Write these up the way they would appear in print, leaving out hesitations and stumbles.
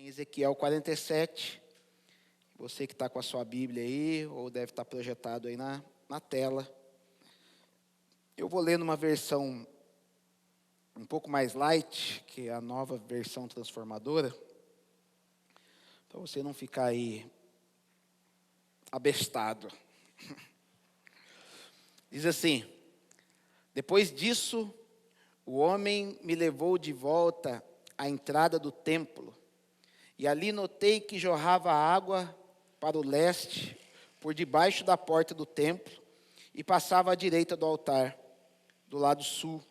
Ezequiel 47. Você que está com a sua Bíblia aí, ou deve estar projetado aí na tela. Eu vou ler numa versão um pouco mais light, que é a nova versão transformadora, para você não ficar aí abestado. Diz assim: depois disso, o homem me levou de volta à entrada do templo, e ali notei que jorrava água para o leste, por debaixo da porta do templo, e passava à direita do altar, do lado sul.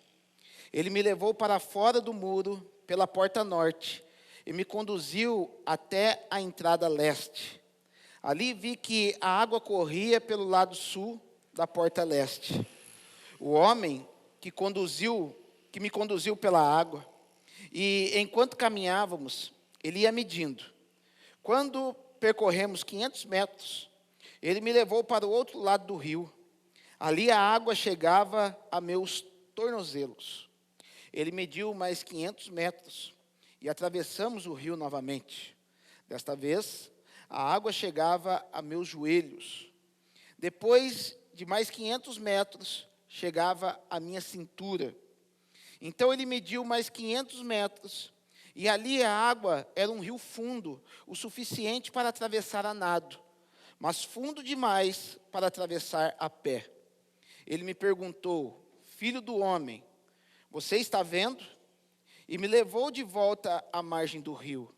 Ele me levou para fora do muro, pela porta norte, e me conduziu até a entrada leste. Ali vi que a água corria pelo lado sul da porta leste. O homem que me conduziu pela água, e enquanto caminhávamos, ele ia medindo. Quando percorremos 500 metros, ele me levou para o outro lado do rio. Ali a água chegava a meus tornozelos. Ele mediu mais 500 metros e atravessamos o rio novamente. Desta vez, a água chegava a meus joelhos. Depois de mais 500 metros, chegava à minha cintura. Então ele mediu mais 500 metros, e ali a água era um rio fundo, o suficiente para atravessar a nado, mas fundo demais para atravessar a pé. Ele me perguntou: filho do homem, você está vendo? E me levou de volta à margem do rio.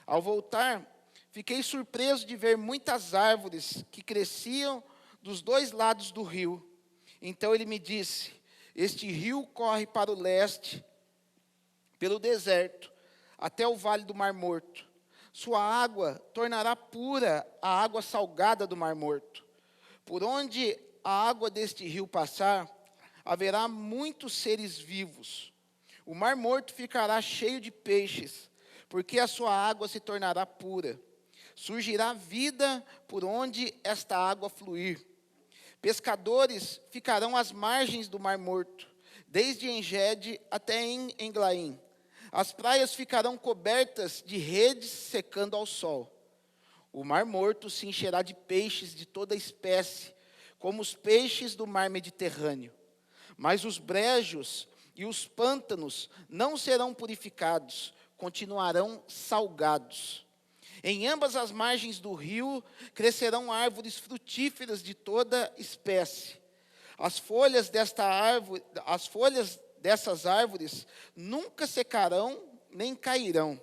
Ao voltar, fiquei surpreso de ver muitas árvores que cresciam dos dois lados do rio. Então ele me disse: este rio corre para o leste, pelo deserto, até o vale do Mar Morto. Sua água tornará pura a água salgada do Mar Morto. Por onde a água deste rio passar, haverá muitos seres vivos. O Mar Morto ficará cheio de peixes, porque a sua água se tornará pura. Surgirá vida por onde esta água fluir. Pescadores ficarão às margens do Mar Morto, desde Engede até Englaim. As praias ficarão cobertas de redes secando ao sol. O Mar Morto se encherá de peixes de toda espécie, como os peixes do mar Mediterrâneo. Mas os brejos e os pântanos não serão purificados, continuarão salgados. Em ambas as margens do rio crescerão árvores frutíferas de toda espécie. As folhas dessas árvores nunca secarão nem cairão,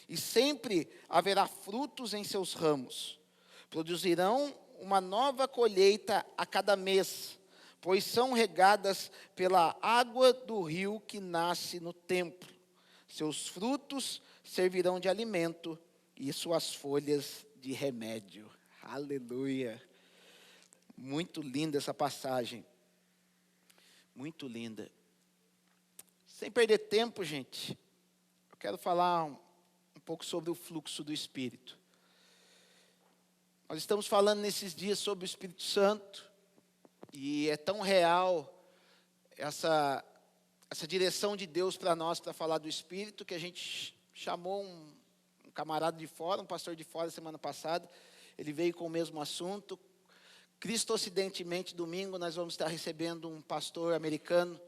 e sempre haverá frutos em seus ramos. Produzirão uma nova colheita a cada mês, pois são regadas pela água do rio que nasce no templo. Seus frutos servirão de alimento e suas folhas de remédio. Aleluia! Muito linda essa passagem. Muito linda. Sem perder tempo, gente, eu quero falar um pouco sobre o fluxo do Espírito. Nós estamos falando nesses dias sobre o Espírito Santo, e é tão real essa direção de Deus para nós, para falar do Espírito, que a gente chamou um camarada de fora, um pastor de fora, semana passada. Ele veio com o mesmo assunto. Cristocidentemente, domingo, nós vamos estar recebendo um pastor americano,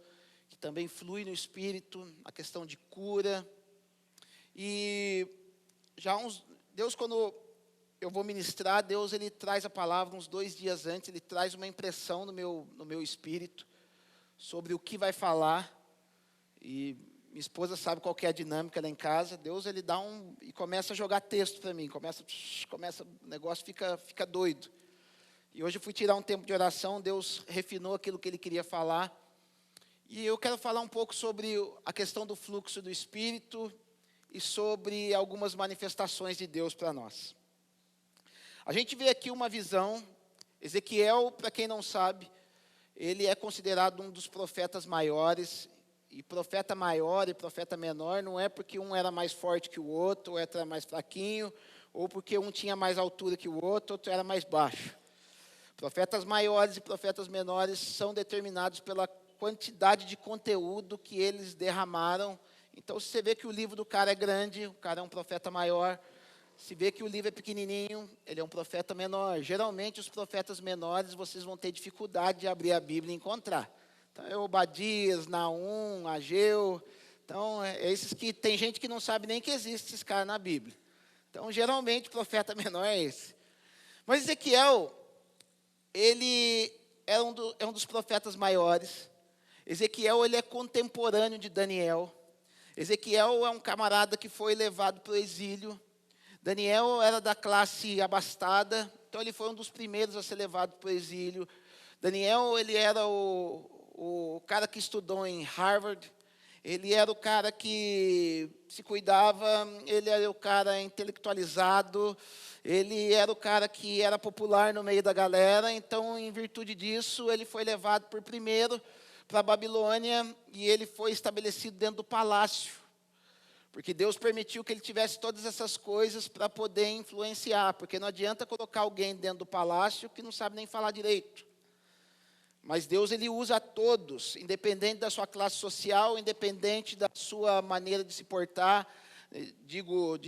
que também flui no Espírito, a questão de cura. E Deus, quando eu vou ministrar, Deus, ele traz a palavra uns 2 dias antes, ele traz uma impressão no meu espírito sobre o que vai falar. E minha esposa sabe qual que é a dinâmica lá em casa. Deus, ele dá e começa a jogar texto para mim, o negócio fica doido. E hoje eu fui tirar um tempo de oração, Deus refinou aquilo que ele queria falar. E eu quero falar um pouco sobre a questão do fluxo do Espírito e sobre algumas manifestações de Deus para nós. A gente vê aqui uma visão. Ezequiel, para quem não sabe, ele é considerado um dos profetas maiores. E profeta maior e profeta menor não é porque um era mais forte que o outro, ou era mais fraquinho, ou porque um tinha mais altura que o outro era mais baixo. Profetas maiores e profetas menores são determinados pela quantidade de conteúdo que eles derramaram Então, se você vê que o livro do cara é grande, o cara é um profeta maior. Se vê que o livro é pequenininho, ele é um profeta menor. Geralmente, os profetas menores, vocês vão ter dificuldade de abrir a Bíblia e encontrar. Então, é Obadias, Naum, Ageu. Então, é esses que tem gente que não sabe nem que existe esses caras na Bíblia. Então, geralmente, o profeta menor é esse. Mas Ezequiel, ele é um dos profetas maiores. Ezequiel, ele é contemporâneo de Daniel. Ezequiel é um camarada que foi levado para o exílio. Daniel era da classe abastada, então ele foi um dos primeiros a ser levado para o exílio. Daniel, ele era o cara que estudou em Harvard. Ele era o cara que se cuidava, ele era o cara intelectualizado, ele era o cara que era popular no meio da galera. Então, em virtude disso, ele foi levado por primeiro para a Babilônia e ele foi estabelecido dentro do palácio. Porque Deus permitiu que ele tivesse todas essas coisas para poder influenciar. Porque não adianta colocar alguém dentro do palácio que não sabe nem falar direito. Mas Deus, ele usa a todos, independente da sua classe social, independente da sua maneira de se portar, digo,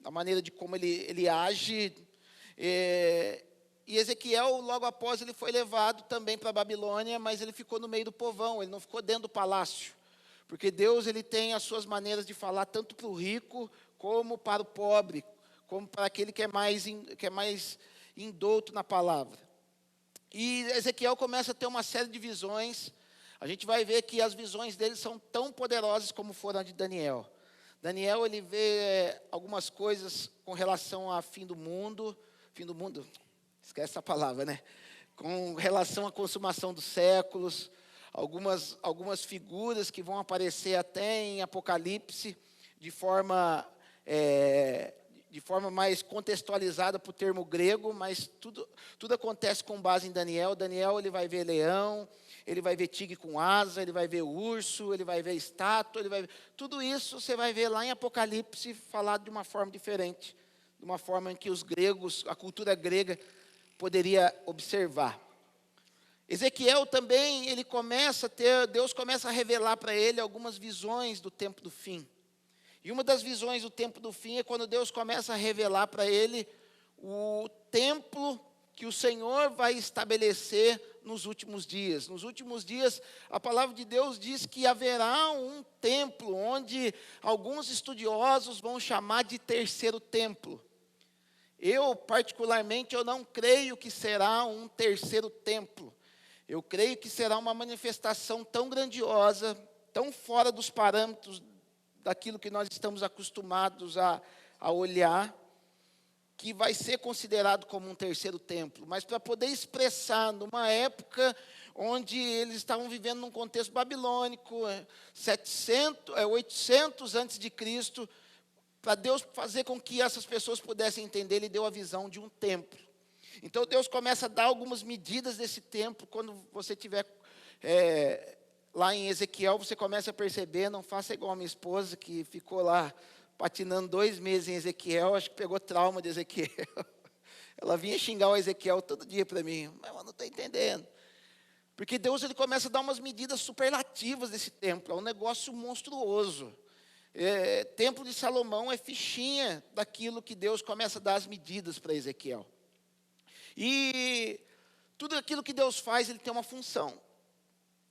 a maneira de como ele age. E Ezequiel, logo após, ele foi levado também para a Babilônia, mas ele ficou no meio do povão, ele não ficou dentro do palácio. Porque Deus, ele tem as suas maneiras de falar tanto para o rico, como para o pobre, como para aquele que é mais indouto na palavra. E Ezequiel começa a ter uma série de visões. A gente vai ver que as visões dele são tão poderosas como foram a de Daniel. Daniel, ele vê algumas coisas com relação ao fim do mundo, esquece essa palavra, né? Com relação à consumação dos séculos, algumas figuras que vão aparecer até em Apocalipse, de forma mais contextualizada para o termo grego, mas tudo acontece com base em Daniel. Daniel, ele vai ver leão, ele vai ver tigre com asa, ele vai ver urso, ele vai ver estátua, tudo isso você vai ver lá em Apocalipse falado de uma forma diferente, de uma forma em que os gregos, a cultura grega, poderia observar. Ezequiel também, Deus começa a revelar para ele algumas visões do tempo do fim. E uma das visões do tempo do fim é quando Deus começa a revelar para ele o templo que o Senhor vai estabelecer nos últimos dias. Nos últimos dias, a palavra de Deus diz que haverá um templo, onde alguns estudiosos vão chamar de terceiro templo. Eu, particularmente, eu não creio que será um terceiro templo. Eu creio que será uma manifestação tão grandiosa, tão fora dos parâmetros daquilo que nós estamos acostumados a olhar, que vai ser considerado como um terceiro templo. Mas para poder expressar, numa época onde eles estavam vivendo num contexto babilônico, 800 antes de Cristo, para Deus fazer com que essas pessoas pudessem entender, Ele deu a visão de um templo. Então Deus começa a dar algumas medidas desse templo. Quando você tiver lá em Ezequiel, você começa a perceber, não faça igual a minha esposa, que ficou lá patinando 2 meses em Ezequiel, acho que pegou trauma de Ezequiel. Ela vinha xingar o Ezequiel todo dia para mim, mas eu não estou entendendo. Porque Deus, ele começa a dar umas medidas superlativas desse templo, é um negócio monstruoso. Templo de Salomão é fichinha daquilo que Deus começa a dar as medidas para Ezequiel. E tudo aquilo que Deus faz, ele tem uma função.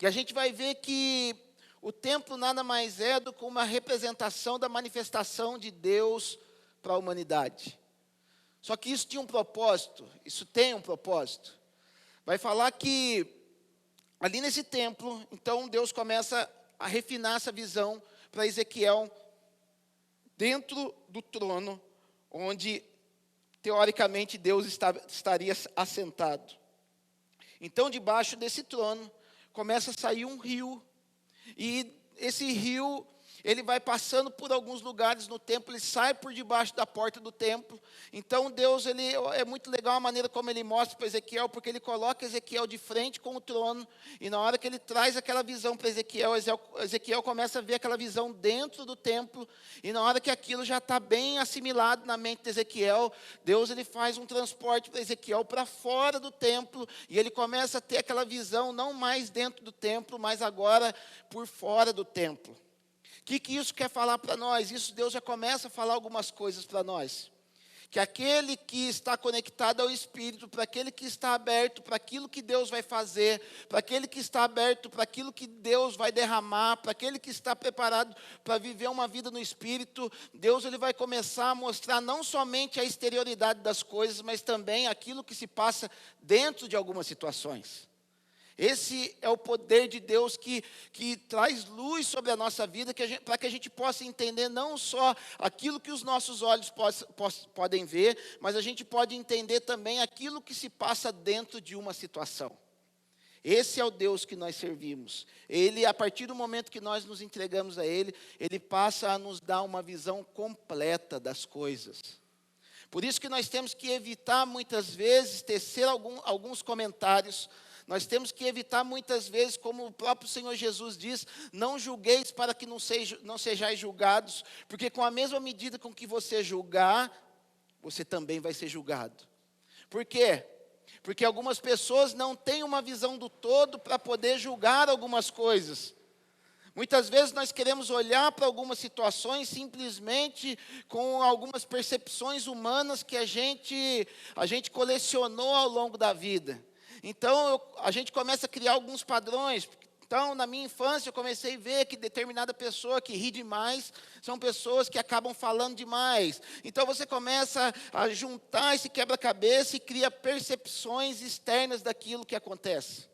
E a gente vai ver que o templo nada mais é do que uma representação da manifestação de Deus para a humanidade. Só que isso tinha um propósito, isso tem um propósito. Vai falar que ali nesse templo, então Deus começa a refinar essa visão para Ezequiel dentro do trono, onde teoricamente Deus estaria assentado. Então, debaixo desse trono, começa a sair um rio, e esse rio, ele vai passando por alguns lugares no templo, ele sai por debaixo da porta do templo. Então Deus, é muito legal a maneira como ele mostra para Ezequiel, porque ele coloca Ezequiel de frente com o trono, e na hora que ele traz aquela visão para Ezequiel, Ezequiel começa a ver aquela visão dentro do templo, e na hora que aquilo já está bem assimilado na mente de Ezequiel, Deus, ele faz um transporte para Ezequiel para fora do templo, e ele começa a ter aquela visão não mais dentro do templo, mas agora por fora do templo. O que isso quer falar para nós? Isso Deus já começa a falar algumas coisas para nós. Que aquele que está conectado ao Espírito, para aquele que está aberto para aquilo que Deus vai fazer, para aquele que está aberto para aquilo que Deus vai derramar, para aquele que está preparado para viver uma vida no Espírito, Deus ele vai começar a mostrar não somente a exterioridade das coisas, mas também aquilo que se passa dentro de algumas situações. Esse é o poder de Deus que traz luz sobre a nossa vida, para que a gente possa entender não só aquilo que os nossos olhos podem ver, mas a gente pode entender também aquilo que se passa dentro de uma situação. Esse é o Deus que nós servimos. Ele, a partir do momento que nós nos entregamos a Ele, Ele passa a nos dar uma visão completa das coisas. Por isso que nós temos que evitar muitas vezes tecer alguns comentários. Nós temos que evitar muitas vezes, como o próprio Senhor Jesus diz, não julgueis para que não sejais julgados, porque com a mesma medida com que você julgar, você também vai ser julgado. Por quê? Porque algumas pessoas não têm uma visão do todo para poder julgar algumas coisas. Muitas vezes nós queremos olhar para algumas situações simplesmente com algumas percepções humanas que a gente colecionou ao longo da vida. Então, a gente começa a criar alguns padrões. Então, na minha infância, eu comecei a ver que determinada pessoa que ri demais são pessoas que acabam falando demais. Então, você começa a juntar esse quebra-cabeça e cria percepções externas daquilo que acontece.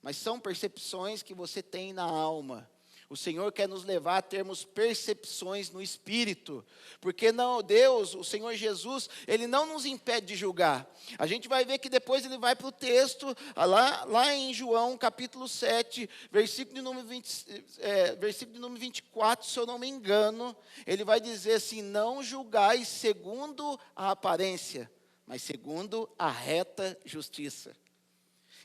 Mas são percepções que você tem na alma. O Senhor quer nos levar a termos percepções no Espírito. Porque não, Deus, o Senhor Jesus, Ele não nos impede de julgar. A gente vai ver que depois Ele vai para o texto, lá em João, capítulo 7, versículo de número 24, se eu não me engano, Ele vai dizer assim, não julgais segundo a aparência, mas segundo a reta justiça.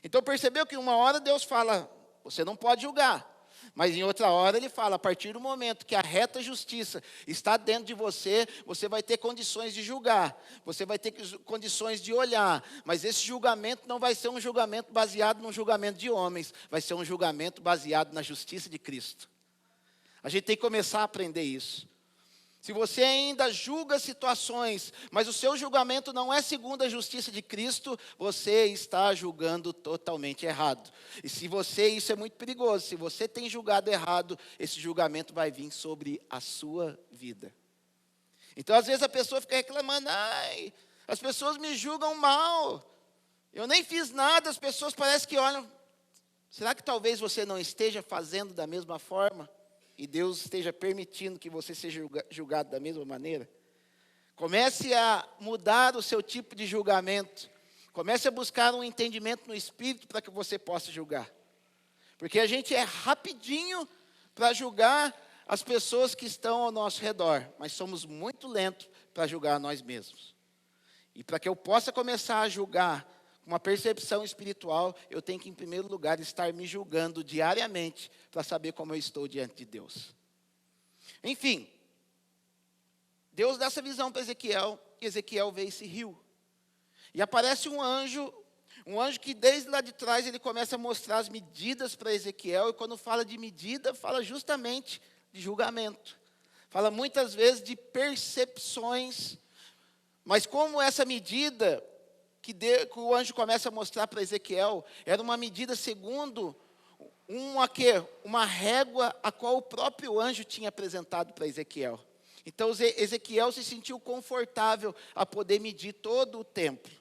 Então percebeu que uma hora Deus fala, você não pode julgar. Mas em outra hora ele fala, a partir do momento que a reta justiça está dentro de você, você vai ter condições de julgar, você vai ter condições de olhar, mas esse julgamento não vai ser um julgamento baseado num julgamento de homens, vai ser um julgamento baseado na justiça de Cristo. A gente tem que começar a aprender isso. Se você ainda julga situações, mas o seu julgamento não é segundo a justiça de Cristo, você está julgando totalmente errado. E isso é muito perigoso, se você tem julgado errado, esse julgamento vai vir sobre a sua vida. Então, às vezes a pessoa fica reclamando, as pessoas me julgam mal, eu nem fiz nada, as pessoas parecem que olham. Será que talvez você não esteja fazendo da mesma forma? E Deus esteja permitindo que você seja julgado da mesma maneira? Comece a mudar o seu tipo de julgamento. Comece a buscar um entendimento no Espírito para que você possa julgar. Porque a gente é rapidinho para julgar as pessoas que estão ao nosso redor, mas somos muito lentos para julgar nós mesmos. E para que eu possa começar a julgar uma percepção espiritual, eu tenho que, em primeiro lugar, estar me julgando diariamente para saber como eu estou diante de Deus. Enfim, Deus dá essa visão para Ezequiel, e Ezequiel vê esse rio. E aparece um anjo que desde lá de trás ele começa a mostrar as medidas para Ezequiel, e quando fala de medida, fala justamente de julgamento. Fala muitas vezes de percepções, mas como essa medida que o anjo começa a mostrar para Ezequiel, era uma medida segundo uma régua a qual o próprio anjo tinha apresentado para Ezequiel. Então Ezequiel se sentiu confortável a poder medir todo o templo.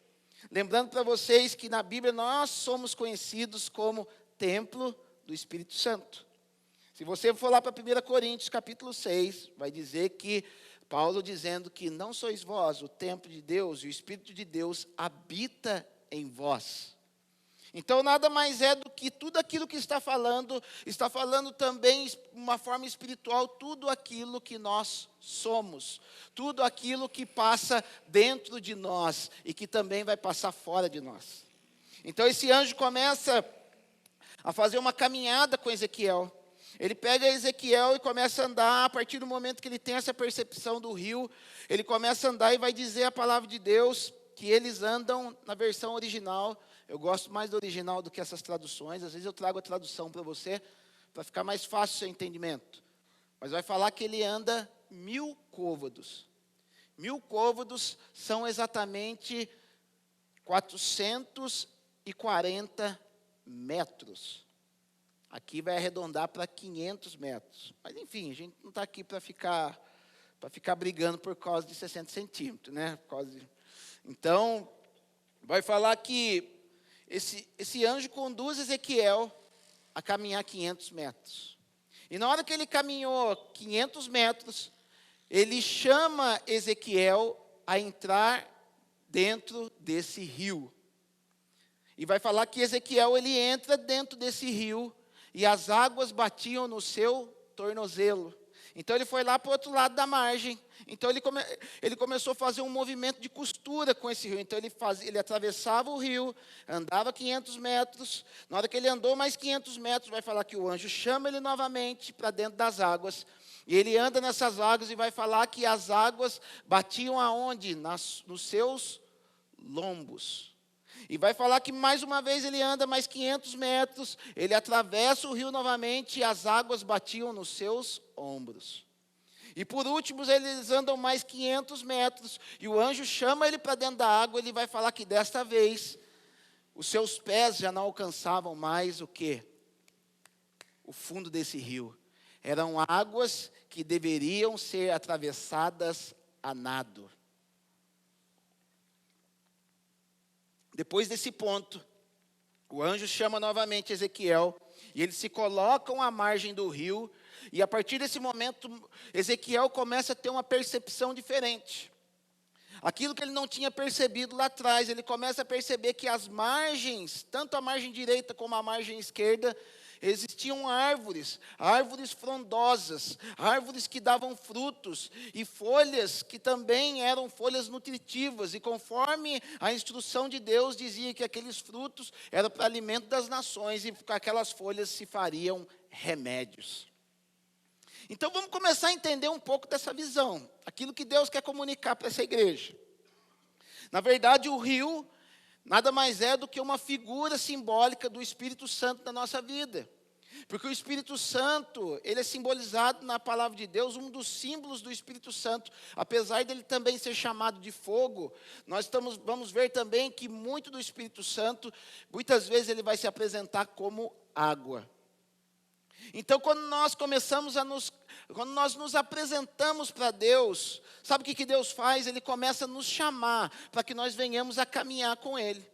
Lembrando para vocês que na Bíblia nós somos conhecidos como templo do Espírito Santo. Se você for lá para 1 Coríntios capítulo 6, vai dizer que Paulo dizendo que não sois vós o templo de Deus, e o Espírito de Deus habita em vós. Então nada mais é do que tudo aquilo que está falando também de uma forma espiritual, tudo aquilo que nós somos, tudo aquilo que passa dentro de nós e que também vai passar fora de nós. Então esse anjo começa a fazer uma caminhada com Ezequiel. Ele pega Ezequiel e começa a andar, a partir do momento que ele tem essa percepção do rio, ele começa a andar e vai dizer a palavra de Deus, que eles andam na versão original. Eu gosto mais do original do que essas traduções, às vezes eu trago a tradução para você, para ficar mais fácil o seu entendimento. mas vai falar que ele anda 1000 côvados. 1000 côvados são exatamente 440 metros. Aqui vai arredondar para 500 metros. Mas enfim, a gente não está aqui para ficar brigando por causa de 60 centímetros, né? Então, vai falar que esse anjo conduz Ezequiel a caminhar 500 metros. E na hora que ele caminhou 500 metros, ele chama Ezequiel a entrar dentro desse rio. E vai falar que Ezequiel, ele entra dentro desse rio e as águas batiam no seu tornozelo. Então ele foi lá para o outro lado da margem. Então ele começou a fazer um movimento de costura com esse rio. Então ele atravessava o rio, andava 500 metros. Na hora que ele andou mais 500 metros, vai falar que o anjo chama ele novamente para dentro das águas. E ele anda nessas águas e vai falar que as águas batiam aonde? Nos seus lombos. E vai falar que mais uma vez ele anda mais 500 metros, ele atravessa o rio novamente e as águas batiam nos seus ombros. E por último, eles andam mais 500 metros e o anjo chama ele para dentro da água. Ele vai falar que desta vez os seus pés já não alcançavam mais o quê? O fundo desse rio. Eram águas que deveriam ser atravessadas a nado. Depois desse ponto, o anjo chama novamente Ezequiel e eles se colocam à margem do rio. E a partir desse momento, Ezequiel começa a ter uma percepção diferente. Aquilo que ele não tinha percebido lá atrás, ele começa a perceber que as margens, tanto a margem direita como a margem esquerda, existiam árvores frondosas, árvores que davam frutos e folhas que também eram folhas nutritivas. E conforme a instrução de Deus dizia que aqueles frutos eram para alimento das nações e com aquelas folhas se fariam remédios. Então vamos começar a entender um pouco dessa visão, aquilo que Deus quer comunicar para essa igreja. Na verdade, o rio nada mais é do que uma figura simbólica do Espírito Santo na nossa vida. Porque o Espírito Santo, ele é simbolizado na palavra de Deus, um dos símbolos do Espírito Santo. Apesar dele também ser chamado de fogo, vamos ver também que muito do Espírito Santo, muitas vezes ele vai se apresentar como água. Então, quando nós nos apresentamos para Deus, sabe o que Deus faz? Ele começa a nos chamar para que nós venhamos a caminhar com Ele.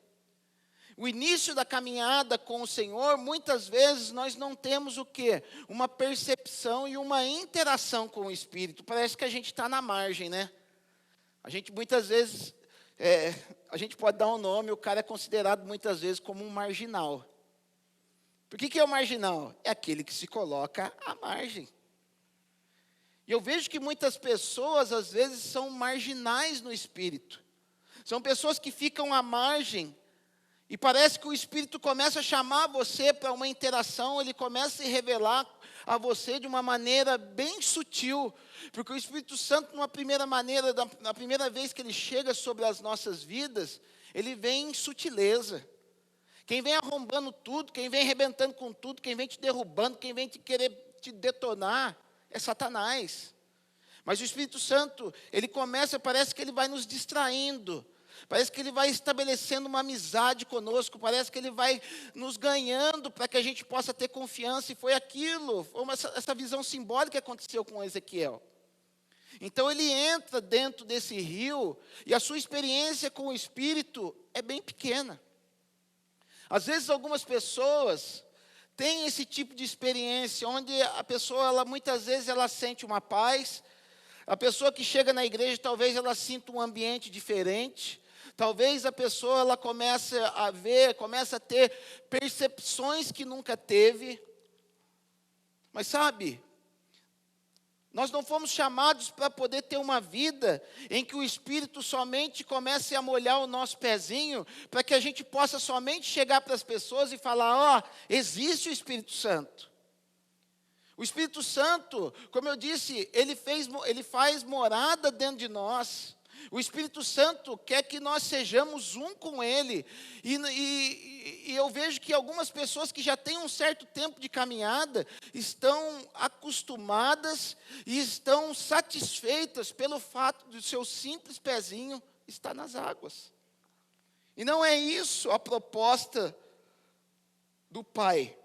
O início da caminhada com o Senhor, muitas vezes nós não temos o quê? Uma percepção e uma interação com o Espírito. Parece que a gente está na margem, né? A gente muitas vezes, a gente pode dar um nome, o cara é considerado muitas vezes como um marginal. Por que é o marginal? É aquele que se coloca à margem. E eu vejo que muitas pessoas, às vezes, são marginais no Espírito. São pessoas que ficam à margem. E parece que o Espírito começa a chamar você para uma interação, ele começa a se revelar a você de uma maneira bem sutil. Porque o Espírito Santo, na primeira vez que ele chega sobre as nossas vidas, ele vem em sutileza. Quem vem arrombando tudo, quem vem arrebentando com tudo, quem vem te derrubando, quem vem querer te detonar, é Satanás. Mas o Espírito Santo, ele parece que ele vai nos distraindo. Parece que ele vai estabelecendo uma amizade conosco, parece que ele vai nos ganhando para que a gente possa ter confiança. E foi essa visão simbólica que aconteceu com Ezequiel. Então ele entra dentro desse rio e a sua experiência com o Espírito é bem pequena. Às vezes algumas pessoas têm esse tipo de experiência, onde a pessoa, muitas vezes ela sente uma paz. A pessoa que chega na igreja, talvez ela sinta um ambiente diferente. Talvez a pessoa ela comece a ter percepções que nunca teve. Mas sabe, nós não fomos chamados para poder ter uma vida em que o Espírito somente comece a molhar o nosso pezinho, para que a gente possa somente chegar para as pessoas e falar, existe o Espírito Santo. O Espírito Santo, como eu disse, ele faz morada dentro de nós. O Espírito Santo quer que nós sejamos um com Ele. E eu vejo que algumas pessoas que já têm um certo tempo de caminhada estão acostumadas e estão satisfeitas pelo fato do seu simples pezinho estar nas águas. E não é isso a proposta do Pai.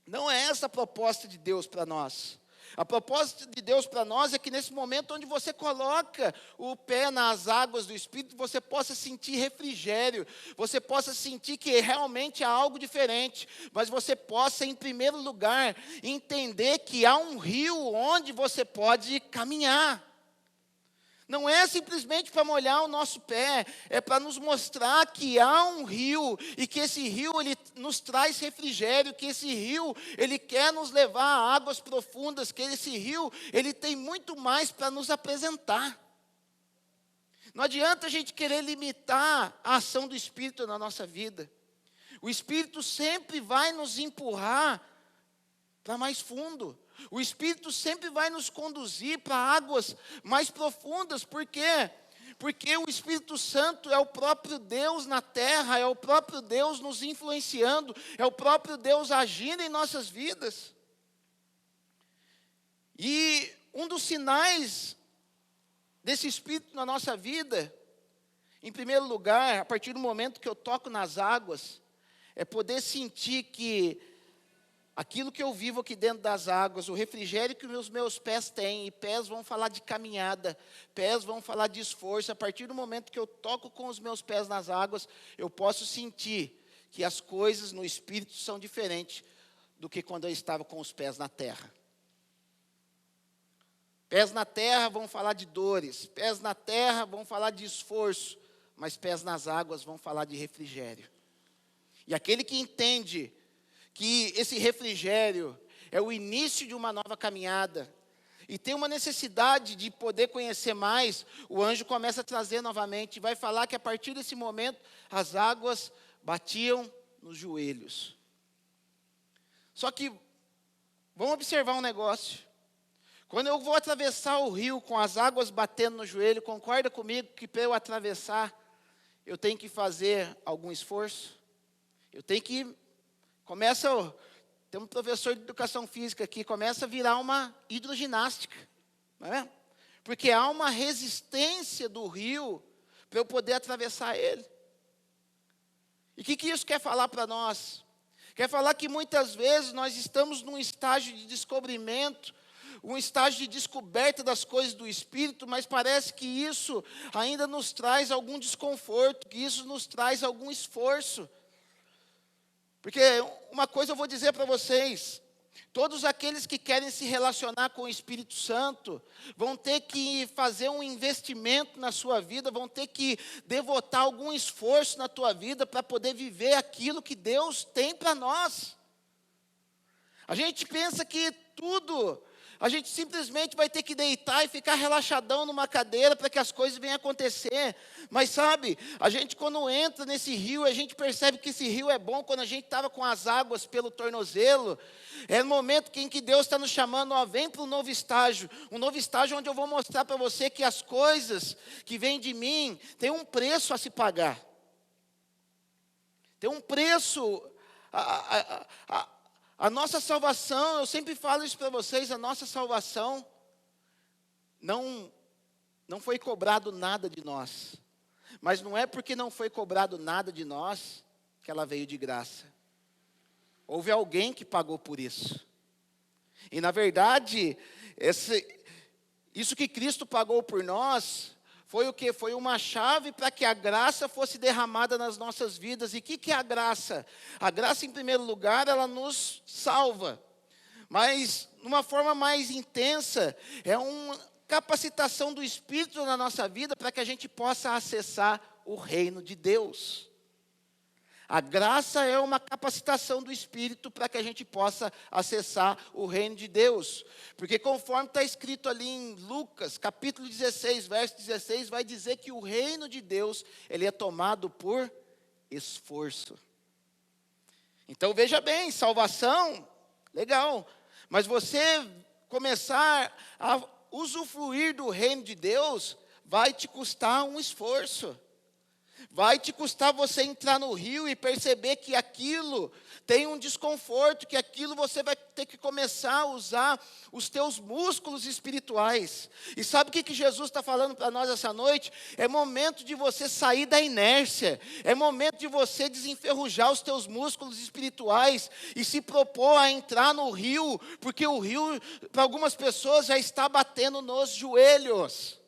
Não é essa a proposta de Deus para nós. A proposta de Deus para nós é que nesse momento onde você coloca o pé nas águas do Espírito, você possa sentir refrigério, você possa sentir que realmente há algo diferente, mas você possa, em primeiro lugar, entender que há um rio onde você pode caminhar. Não é simplesmente para molhar o nosso pé, é para nos mostrar que há um rio e que esse rio ele nos traz refrigério, que esse rio ele quer nos levar a águas profundas, que esse rio ele tem muito mais para nos apresentar. Não adianta a gente querer limitar a ação do Espírito na nossa vida. O Espírito sempre vai nos empurrar para mais fundo. O Espírito sempre vai nos conduzir para águas mais profundas. Por quê? Porque o Espírito Santo é o próprio Deus na terra, é o próprio Deus nos influenciando, é o próprio Deus agindo em nossas vidas. E um dos sinais desse Espírito na nossa vida, em primeiro lugar, a partir do momento que eu toco nas águas, é poder sentir que aquilo que eu vivo aqui dentro das águas, o refrigério que os meus pés têm, e pés vão falar de caminhada, pés vão falar de esforço. A partir do momento que eu toco com os meus pés nas águas, eu posso sentir que as coisas no Espírito são diferentes do que quando eu estava com os pés na terra. Pés na terra vão falar de dores, pés na terra vão falar de esforço, mas pés nas águas vão falar de refrigério. E aquele que entende que esse refrigério é o início de uma nova caminhada, e tem uma necessidade de poder conhecer mais, o anjo começa a trazer novamente, e vai falar que a partir desse momento, as águas batiam nos joelhos. Só que, vamos observar um negócio. Quando eu vou atravessar o rio com as águas batendo no joelho, concorda comigo que para eu atravessar, eu tenho que fazer algum esforço? Eu tenho que tem um professor de educação física aqui, começa a virar uma hidroginástica, não é? Porque há uma resistência do rio para eu poder atravessar ele. E o que isso quer falar para nós? Quer falar que muitas vezes nós estamos num estágio de descobrimento, um estágio de descoberta das coisas do Espírito, mas parece que isso ainda nos traz algum desconforto, que isso nos traz algum esforço. Porque uma coisa eu vou dizer para vocês, todos aqueles que querem se relacionar com o Espírito Santo, vão ter que fazer um investimento na sua vida, vão ter que devotar algum esforço na tua vida para poder viver aquilo que Deus tem para nós. A gente pensa que tudo, a gente simplesmente vai ter que deitar e ficar relaxadão numa cadeira para que as coisas venham acontecer. Mas sabe, a gente quando entra nesse rio, a gente percebe que esse rio é bom quando a gente estava com as águas pelo tornozelo. É no momento em que Deus está nos chamando, ó, vem para um novo estágio onde eu vou mostrar para você que as coisas que vêm de mim, tem um preço a se pagar. Tem um preço, a nossa salvação, eu sempre falo isso para vocês, a nossa salvação não foi cobrado nada de nós. Mas não é porque não foi cobrado nada de nós que ela veio de graça. Houve alguém que pagou por isso. E na verdade, isso que Cristo pagou por nós foi o quê? Foi uma chave para que a graça fosse derramada nas nossas vidas. E o que é a graça? A graça, em primeiro lugar, ela nos salva. Mas, de uma forma mais intensa, é uma capacitação do Espírito na nossa vida para que a gente possa acessar o reino de Deus. A graça é uma capacitação do Espírito para que a gente possa acessar o reino de Deus. Porque conforme está escrito ali em Lucas, capítulo 16, verso 16, vai dizer que o reino de Deus, ele é tomado por esforço. Então veja bem, salvação, legal. Mas você começar a usufruir do reino de Deus, vai te custar um esforço. Vai te custar você entrar no rio e perceber que aquilo tem um desconforto, que aquilo você vai ter que começar a usar os teus músculos espirituais. E sabe o que Jesus está falando para nós essa noite? É momento de você sair da inércia, é momento de você desenferrujar os teus músculos espirituais e se propor a entrar no rio, porque o rio, para algumas pessoas, já está batendo nos joelhos.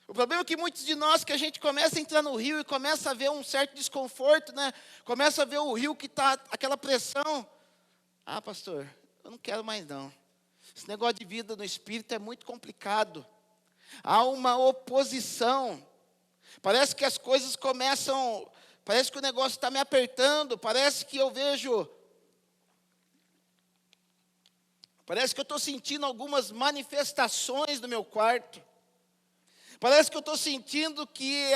O problema é que muitos de nós, que a gente começa a entrar no rio e começa a ver um certo desconforto, né? Começa a ver o rio que está, aquela pressão. Ah, pastor, eu não quero mais não. Esse negócio de vida no Espírito é muito complicado. Há uma oposição. Parece que as coisas começam, parece que o negócio está me apertando, parece que eu vejo, parece que eu estou sentindo algumas manifestações no meu quarto. Parece que eu estou sentindo que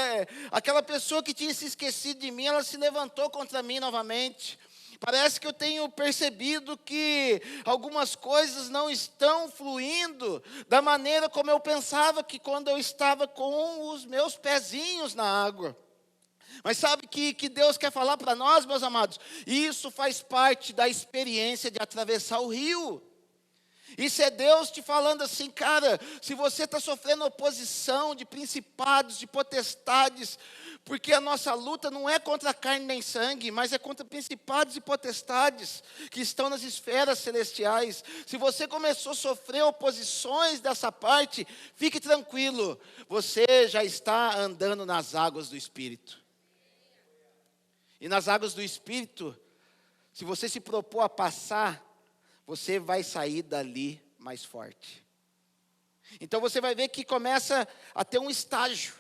aquela pessoa que tinha se esquecido de mim, ela se levantou contra mim novamente. Parece que eu tenho percebido que algumas coisas não estão fluindo da maneira como eu pensava que quando eu estava com os meus pezinhos na água. Mas sabe que Deus quer falar para nós, meus amados? Isso faz parte da experiência de atravessar o rio. Isso é Deus te falando assim, cara, se você está sofrendo oposição de principados, de potestades, porque a nossa luta não é contra carne nem sangue, mas é contra principados e potestades que estão nas esferas celestiais. Se você começou a sofrer oposições dessa parte, fique tranquilo, você já está andando nas águas do Espírito. E nas águas do Espírito, se você se propor a passar, você vai sair dali mais forte. Então você vai ver que começa a ter um estágio.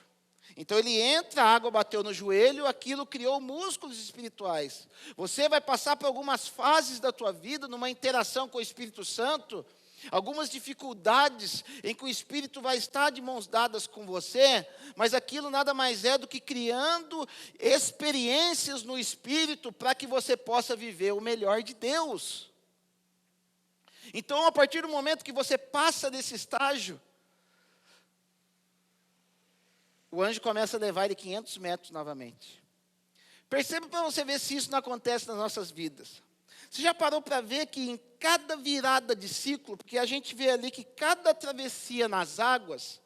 Então ele entra, a água bateu no joelho, aquilo criou músculos espirituais. Você vai passar por algumas fases da tua vida, numa interação com o Espírito Santo, algumas dificuldades em que o Espírito vai estar de mãos dadas com você, mas aquilo nada mais é do que criando experiências no Espírito para que você possa viver o melhor de Deus. Então, a partir do momento que você passa desse estágio, o anjo começa a levar ele 500 metros novamente. Perceba para você ver se isso não acontece nas nossas vidas. Você já parou para ver que em cada virada de ciclo, porque a gente vê ali que cada travessia nas águas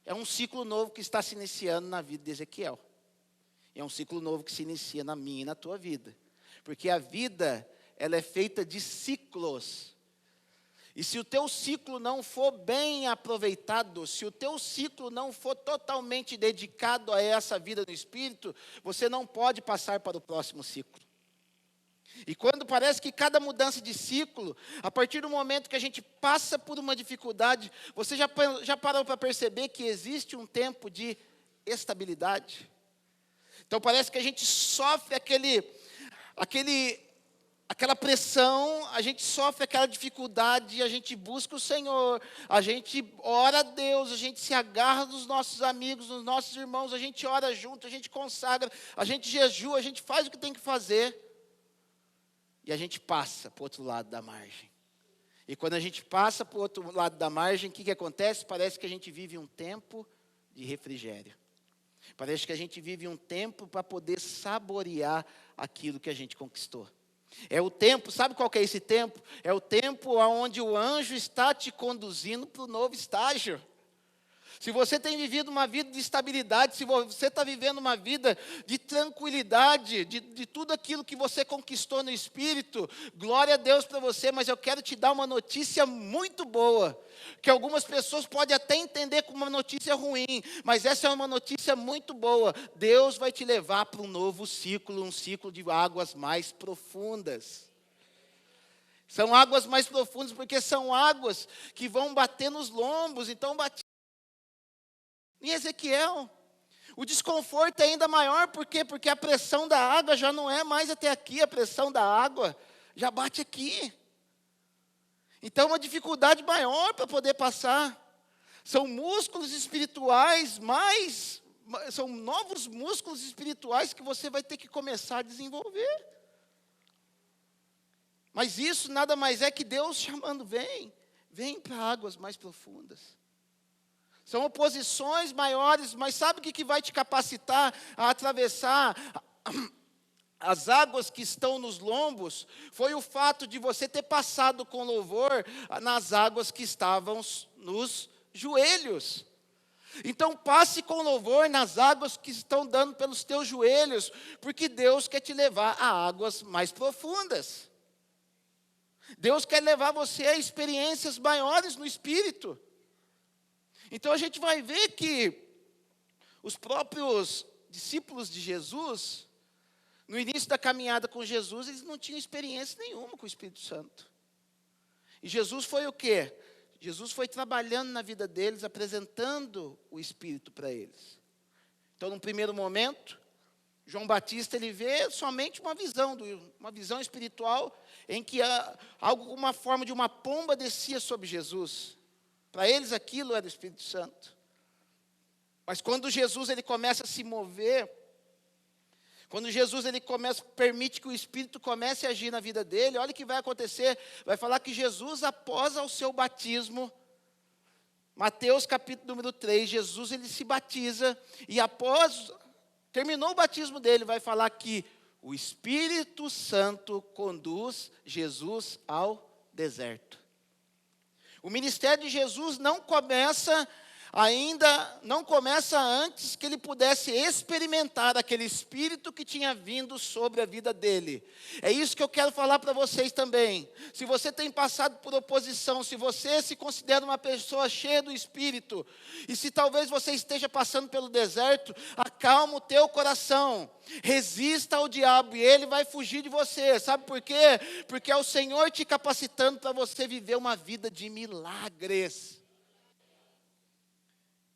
é um ciclo novo que está se iniciando na vida de Ezequiel. É um ciclo novo que se inicia na minha e na tua vida. Porque a vida, ela é feita de ciclos. E se o teu ciclo não for bem aproveitado, se o teu ciclo não for totalmente dedicado a essa vida no Espírito, você não pode passar para o próximo ciclo. E quando parece que cada mudança de ciclo, a partir do momento que a gente passa por uma dificuldade, você já parou para perceber que existe um tempo de estabilidade? Então parece que a gente sofre aquela pressão, a gente sofre aquela dificuldade, a gente busca o Senhor, a gente ora a Deus, a gente se agarra nos nossos amigos, nos nossos irmãos, a gente ora junto, a gente consagra, a gente jejua, a gente faz o que tem que fazer, e a gente passa para o outro lado da margem. E quando a gente passa para o outro lado da margem, o que acontece? Parece que a gente vive um tempo de refrigério. Parece que a gente vive um tempo para poder saborear aquilo que a gente conquistou. É o tempo, sabe qual que é esse tempo? É o tempo onde o anjo está te conduzindo para o novo estágio. Se você tem vivido uma vida de estabilidade, se você está vivendo uma vida de tranquilidade, de tudo aquilo que você conquistou no Espírito, glória a Deus para você, mas eu quero te dar uma notícia muito boa, que algumas pessoas podem até entender como uma notícia ruim, mas essa é uma notícia muito boa. Deus vai te levar para um novo ciclo, um ciclo de águas mais profundas. São águas mais profundas porque são águas que vão bater nos lombos, então em Ezequiel, o desconforto é ainda maior, por quê? Porque a pressão da água já não é mais até aqui, a pressão da água já bate aqui. Então, uma dificuldade maior para poder passar. São músculos espirituais, são novos músculos espirituais que você vai ter que começar a desenvolver. Mas isso nada mais é que Deus chamando, vem para águas mais profundas. São oposições maiores, mas sabe o que vai te capacitar a atravessar as águas que estão nos lombos? Foi o fato de você ter passado com louvor nas águas que estavam nos joelhos. Então passe com louvor nas águas que estão dando pelos teus joelhos, porque Deus quer te levar a águas mais profundas. Deus quer levar você a experiências maiores no Espírito. Então a gente vai ver que os próprios discípulos de Jesus, no início da caminhada com Jesus, eles não tinham experiência nenhuma com o Espírito Santo. E Jesus foi o quê? Jesus foi trabalhando na vida deles, apresentando o Espírito para eles. Então, num primeiro momento, João Batista ele vê somente uma visão espiritual, em que algo, uma forma de uma pomba descia sobre Jesus. Para eles aquilo era o Espírito Santo. Mas quando Jesus ele começa a se mover, quando Jesus ele permite que o Espírito comece a agir na vida dele, olha o que vai acontecer. Vai falar que Jesus, após o seu batismo, Mateus capítulo número 3, Jesus ele se batiza, e após, terminou o batismo dele, vai falar que o Espírito Santo conduz Jesus ao deserto. O ministério de Jesus não começa antes que ele pudesse experimentar aquele Espírito que tinha vindo sobre a vida dele. É isso que eu quero falar para vocês também. Se você tem passado por oposição, se você se considera uma pessoa cheia do Espírito, e se talvez você esteja passando pelo deserto, acalma o teu coração. Resista ao diabo e ele vai fugir de você. Sabe por quê? Porque é o Senhor te capacitando para você viver uma vida de milagres.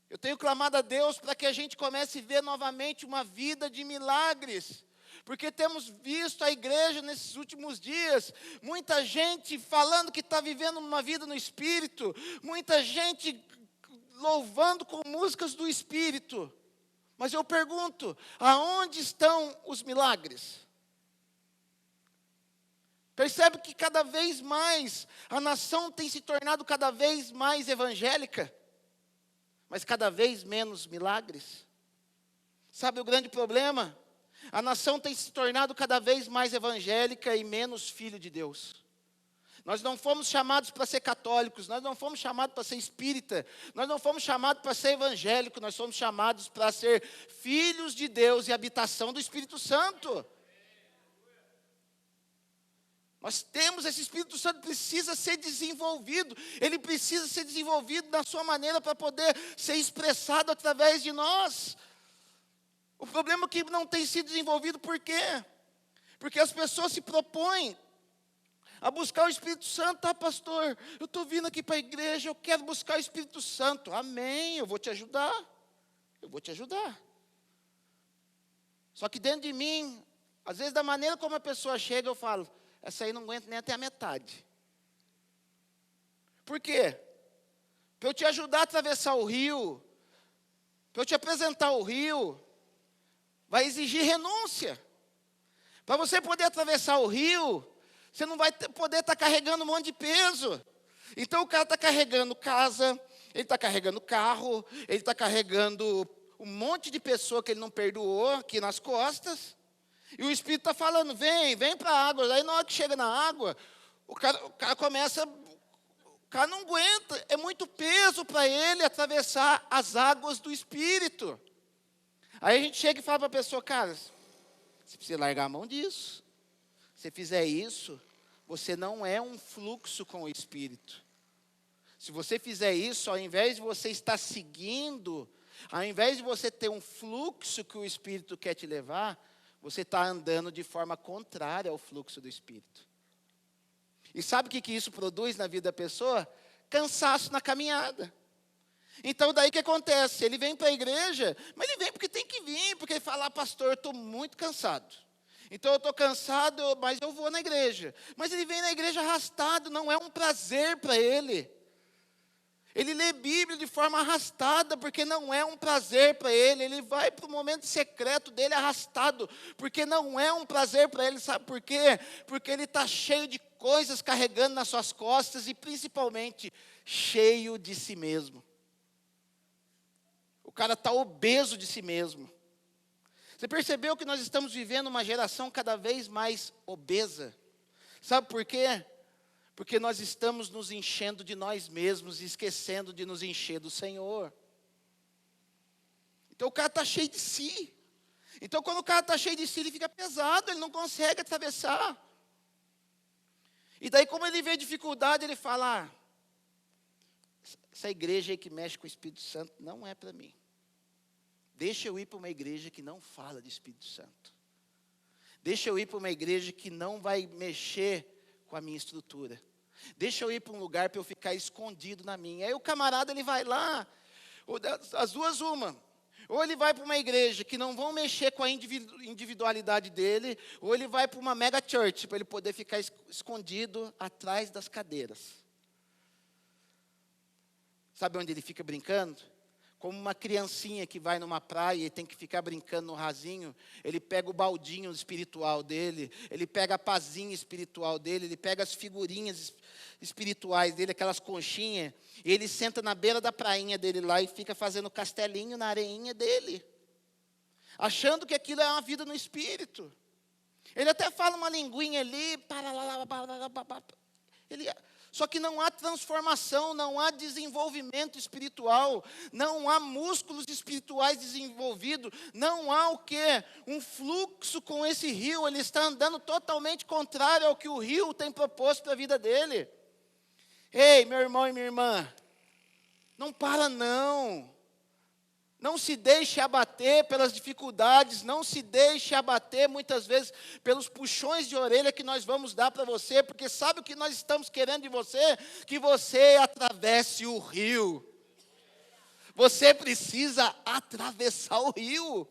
Eu tenho clamado a Deus para que a gente comece a ver novamente uma vida de milagres. Porque temos visto a igreja nesses últimos dias, muita gente falando que está vivendo uma vida no Espírito, muita gente louvando com músicas do Espírito. Mas eu pergunto, aonde estão os milagres? Percebe que cada vez mais a nação tem se tornado cada vez mais evangélica, mas cada vez menos milagres. Sabe o grande problema? A nação tem se tornado cada vez mais evangélica e menos filho de Deus. Nós não fomos chamados para ser católicos, nós não fomos chamados para ser espírita, nós não fomos chamados para ser evangélico, nós fomos chamados para ser filhos de Deus e habitação do Espírito Santo. Nós temos, esse Espírito Santo precisa ser desenvolvido, ele precisa ser desenvolvido na sua maneira para poder ser expressado através de nós. O problema é que não tem sido desenvolvido, por quê? Porque as pessoas se propõem a buscar o Espírito Santo. Ah, pastor, eu estou vindo aqui para a igreja, eu quero buscar o Espírito Santo. Amém, eu vou te ajudar. Eu vou te ajudar. Só que dentro de mim, às vezes da maneira como a pessoa chega, eu falo, essa aí não aguenta nem até a metade. Por quê? Para eu te ajudar a atravessar o rio, para eu te apresentar o rio, vai exigir renúncia. Para você poder atravessar o rio, você não vai poder estar carregando um monte de peso. Então o cara está carregando casa, ele está carregando carro, ele está carregando um monte de pessoa que ele não perdoou aqui nas costas. E o Espírito está falando, vem para a água. Aí na hora que chega na água, o cara começa, o cara não aguenta. É muito peso para ele atravessar as águas do Espírito. Aí a gente chega e fala para a pessoa, cara, você precisa largar a mão disso. Se você fizer isso, você não é um fluxo com o Espírito. Se você fizer isso, ao invés de você estar seguindo, ao invés de você ter um fluxo que o Espírito quer te levar, você está andando de forma contrária ao fluxo do Espírito. E sabe o que isso produz na vida da pessoa? Cansaço na caminhada. Então daí o que acontece? Ele vem para a igreja, mas ele vem porque tem que vir, porque ele fala, pastor, eu estou muito cansado. Então eu estou cansado, mas eu vou na igreja. Mas ele vem na igreja arrastado, não é um prazer para ele. Ele lê Bíblia de forma arrastada, porque não é um prazer para ele. Ele vai para o momento secreto dele arrastado, porque não é um prazer para ele. Sabe por quê? Porque ele está cheio de coisas carregando nas suas costas e principalmente cheio de si mesmo. O cara está obeso de si mesmo. Você percebeu que nós estamos vivendo uma geração cada vez mais obesa? Sabe por quê? Porque nós estamos nos enchendo de nós mesmos e esquecendo de nos encher do Senhor. Então o cara está cheio de si. Então quando o cara está cheio de si, ele fica pesado, ele não consegue atravessar. E daí, como ele vê dificuldade, ele fala: essa igreja aí que mexe com o Espírito Santo não é para mim. Deixa eu ir para uma igreja que não fala de Espírito Santo. Deixa eu ir para uma igreja que não vai mexer com a minha estrutura. Deixa eu ir para um lugar para eu ficar escondido na minha. Aí o camarada, ele vai lá, as duas uma. Ou ele vai para uma igreja que não vão mexer com a individualidade dele, ou ele vai para uma mega church, para ele poder ficar escondido atrás das cadeiras. Sabe onde ele fica brincando? Como uma criancinha que vai numa praia e tem que ficar brincando no rasinho, ele pega o baldinho espiritual dele, ele pega a pazinha espiritual dele, ele pega as figurinhas espirituais dele, aquelas conchinhas, e ele senta na beira da prainha dele lá e fica fazendo castelinho na areinha dele, achando que aquilo é uma vida no espírito. Ele até fala uma linguinha ali, só que não há transformação, não há desenvolvimento espiritual, não há músculos espirituais desenvolvidos, não há o quê? Um fluxo com esse rio, ele está andando totalmente contrário ao que o rio tem proposto para a vida dele. Ei, meu irmão e minha irmã, não para não. Não se deixe abater pelas dificuldades, não se deixe abater muitas vezes pelos puxões de orelha que nós vamos dar para você, porque sabe o que nós estamos querendo de você? Que você atravesse o rio. Você precisa atravessar o rio.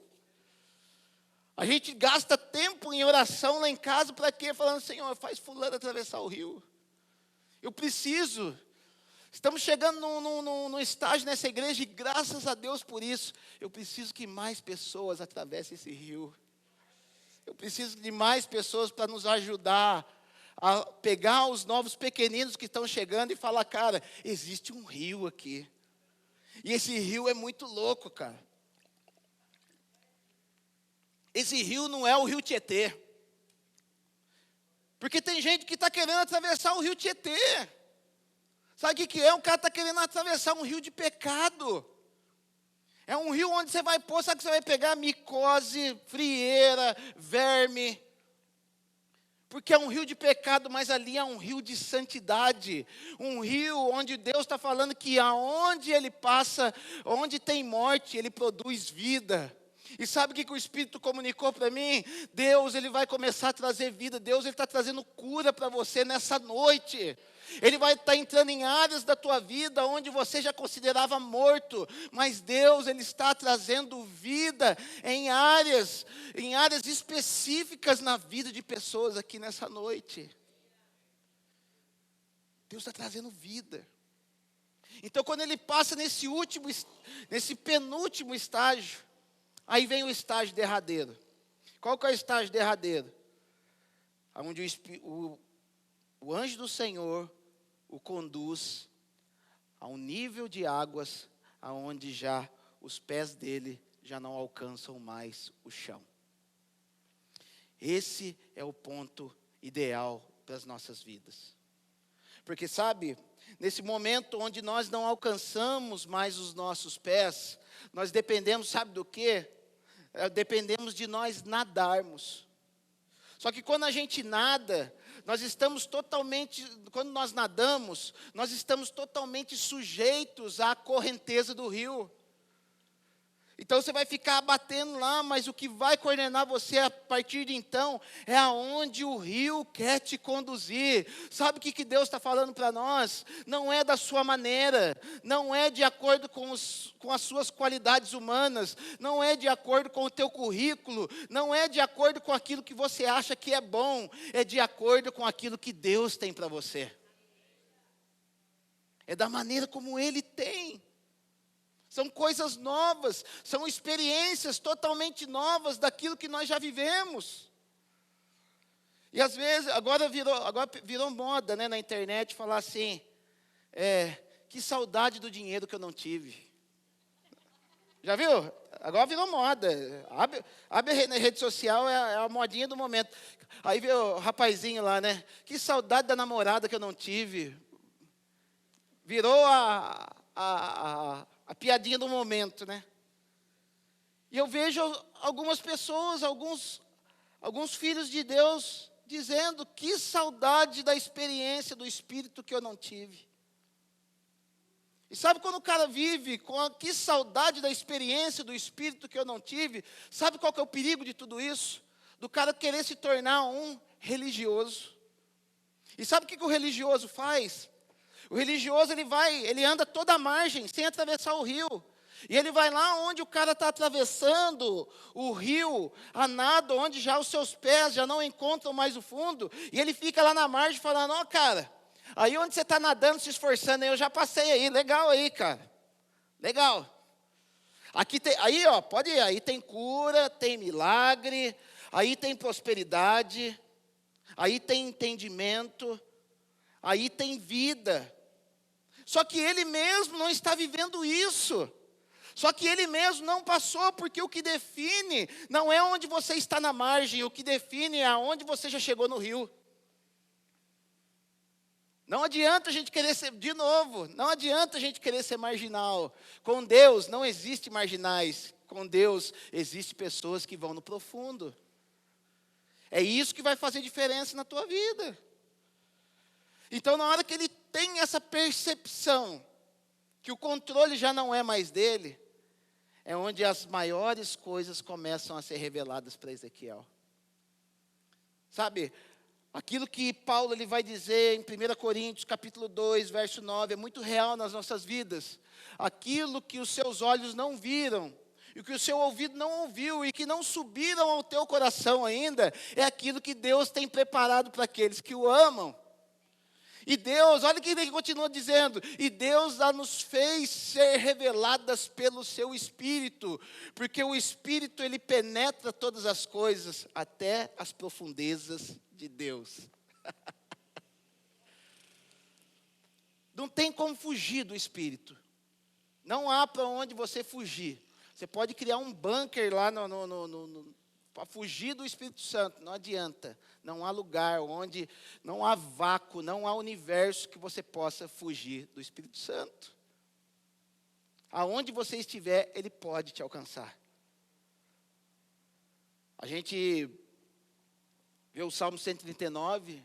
A gente gasta tempo em oração lá em casa para quê? Falando: Senhor, faz fulano atravessar o rio. Eu preciso. Estamos chegando num estágio nessa igreja e graças a Deus por isso. Eu preciso que mais pessoas atravessem esse rio. Eu preciso de mais pessoas para nos ajudar a pegar os novos pequeninos que estão chegando e falar: cara, existe um rio aqui. E esse rio é muito louco, cara. Esse rio não é o rio Tietê. Porque tem gente que está querendo atravessar o rio Tietê. Sabe o que é? O cara está querendo atravessar um rio de pecado. É um rio onde você vai pôr, sabe que você vai pegar micose, frieira, verme. Porque é um rio de pecado, mas ali é um rio de santidade. Um rio onde Deus está falando que aonde ele passa, onde tem morte, ele produz vida. E sabe o que o Espírito comunicou para mim? Deus, ele vai começar a trazer vida. Deus, ele está trazendo cura para você nessa noite. Ele vai estar entrando em áreas da tua vida onde você já considerava morto, mas Deus, ele está trazendo vida em áreas específicas na vida de pessoas aqui nessa noite. Deus está trazendo vida. Então, quando ele passa nesse penúltimo estágio, aí vem o estágio derradeiro. Qual que é o estágio derradeiro? Onde o anjo do Senhor o conduz a um nível de águas aonde já os pés dele já não alcançam mais o chão. Esse é o ponto ideal para as nossas vidas. Porque sabe, nesse momento onde nós não alcançamos mais os nossos pés, nós dependemos, sabe do quê? Dependemos de nós nadarmos. Só que quando a gente nada, quando nós nadamos, nós estamos totalmente sujeitos à correnteza do rio. Então você vai ficar batendo lá, mas o que vai coordenar você a partir de então é aonde o rio quer te conduzir. Sabe o que Deus está falando para nós? Não é da sua maneira, não é de acordo com as suas qualidades humanas, não é de acordo com o teu currículo, não é de acordo com aquilo que você acha que é bom, é de acordo com aquilo que Deus tem para você. É da maneira como Ele tem. São coisas novas, são experiências totalmente novas daquilo que nós já vivemos. E às vezes, agora virou moda, né, na internet falar assim, que saudade do dinheiro que eu não tive. Já viu? Agora virou moda. Abre a rede social, é a modinha do momento. Aí vê o rapazinho lá, né? Que saudade da namorada que eu não tive. Virou a piadinha do momento, né? E eu vejo algumas pessoas, alguns filhos de Deus, dizendo: que saudade da experiência do Espírito que eu não tive. E sabe quando o cara vive que saudade da experiência do Espírito que eu não tive? Sabe qual que é o perigo de tudo isso? Do cara querer se tornar um religioso. E sabe o que o religioso faz? O religioso, ele anda toda a margem, sem atravessar o rio. E ele vai lá onde o cara está atravessando o rio, a nado, onde já os seus pés já não encontram mais o fundo. E ele fica lá na margem falando: ó, cara, aí onde você está nadando, se esforçando, eu já passei aí, legal aí, cara. Legal. Aqui tem, aí, ó, pode ir, aí tem cura, tem milagre, aí tem prosperidade, aí tem entendimento, aí tem vida. Só que ele mesmo não está vivendo isso. Só que ele mesmo não passou, porque o que define não é onde você está na margem, o que define é aonde você já chegou no rio. Não adianta a gente querer ser, de novo, não adianta a gente querer ser marginal. Com Deus não existe marginais, com Deus existe pessoas que vão no profundo. É isso que vai fazer diferença na tua vida. Então, na hora que ele tem essa percepção, que o controle já não é mais dele, é onde as maiores coisas começam a ser reveladas para Ezequiel. Sabe, aquilo que Paulo ele vai dizer em 1 Coríntios, capítulo 2, verso 9, é muito real nas nossas vidas. Aquilo que os seus olhos não viram, e que o seu ouvido não ouviu, e que não subiram ao teu coração ainda, é aquilo que Deus tem preparado para aqueles que o amam. E Deus, olha o que ele continua dizendo: e Deus nos fez ser reveladas pelo seu Espírito, porque o Espírito ele penetra todas as coisas, até as profundezas de Deus. Não tem como fugir do Espírito. Não há para onde você fugir. Você pode criar um bunker lá para fugir do Espírito Santo, não adianta. Não há lugar onde, não há vácuo, não há universo que você possa fugir do Espírito Santo. Aonde você estiver, ele pode te alcançar. A gente vê o Salmo 139,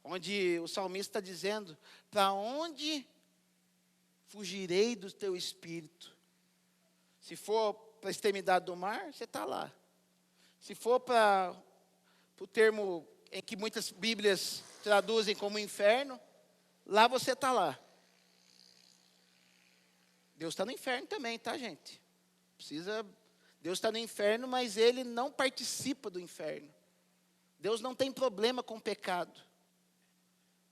onde o salmista está dizendo: para onde fugirei do teu Espírito? Se for para a extremidade do mar, você está lá. Se for para o termo em que muitas Bíblias traduzem como inferno, lá você está lá. Deus está no inferno também, tá, gente? Deus está no inferno, mas Ele não participa do inferno. Deus não tem problema com o pecado.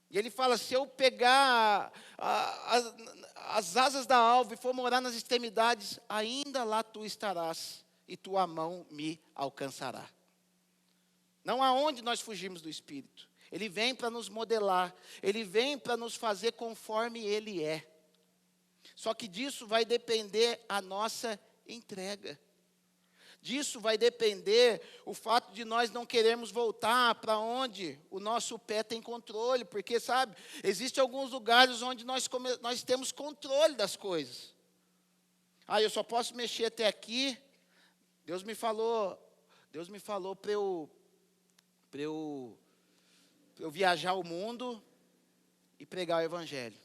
E Ele fala: se eu pegar as asas da alva e for morar nas extremidades, ainda lá tu estarás, e tua mão me alcançará. Não há onde nós fugimos do Espírito. Ele vem para nos modelar. Ele vem para nos fazer conforme Ele é. Só que disso vai depender a nossa entrega. Disso vai depender o fato de nós não queremos voltar para onde o nosso pé tem controle. Porque, sabe, existem alguns lugares onde nós temos controle das coisas. Eu só posso mexer até aqui. Deus me falou para eu viajar o mundo e pregar o Evangelho.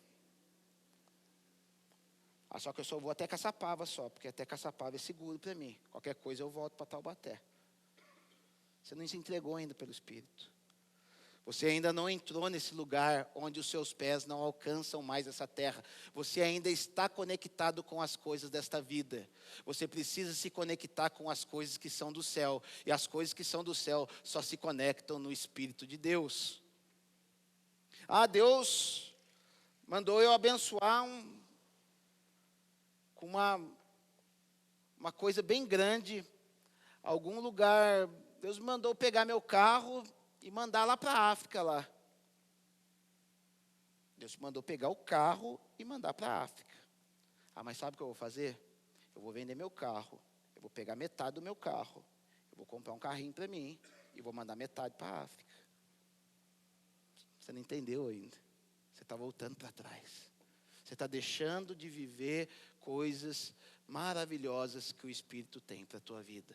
Só que eu só vou até Caçapava só, porque até Caçapava é seguro para mim. Qualquer coisa eu volto para Taubaté. Você não se entregou ainda pelo Espírito. Você ainda não entrou nesse lugar onde os seus pés não alcançam mais essa terra. Você ainda está conectado com as coisas desta vida. Você precisa se conectar com as coisas que são do céu. E as coisas que são do céu só se conectam no Espírito de Deus. Deus mandou eu abençoar com uma coisa bem grande. Algum lugar, Deus me mandou pegar meu carro e mandar lá para a África lá. Deus mandou pegar o carro e mandar para a África. Mas sabe o que eu vou fazer? eu vou vender meu carro, eu vou pegar metade do meu carro, eu vou comprar um carrinho para mim e vou mandar metade para a África. Você não entendeu ainda. Você está voltando para trás. Você está deixando de viver coisas maravilhosas que o Espírito tem para a tua vida.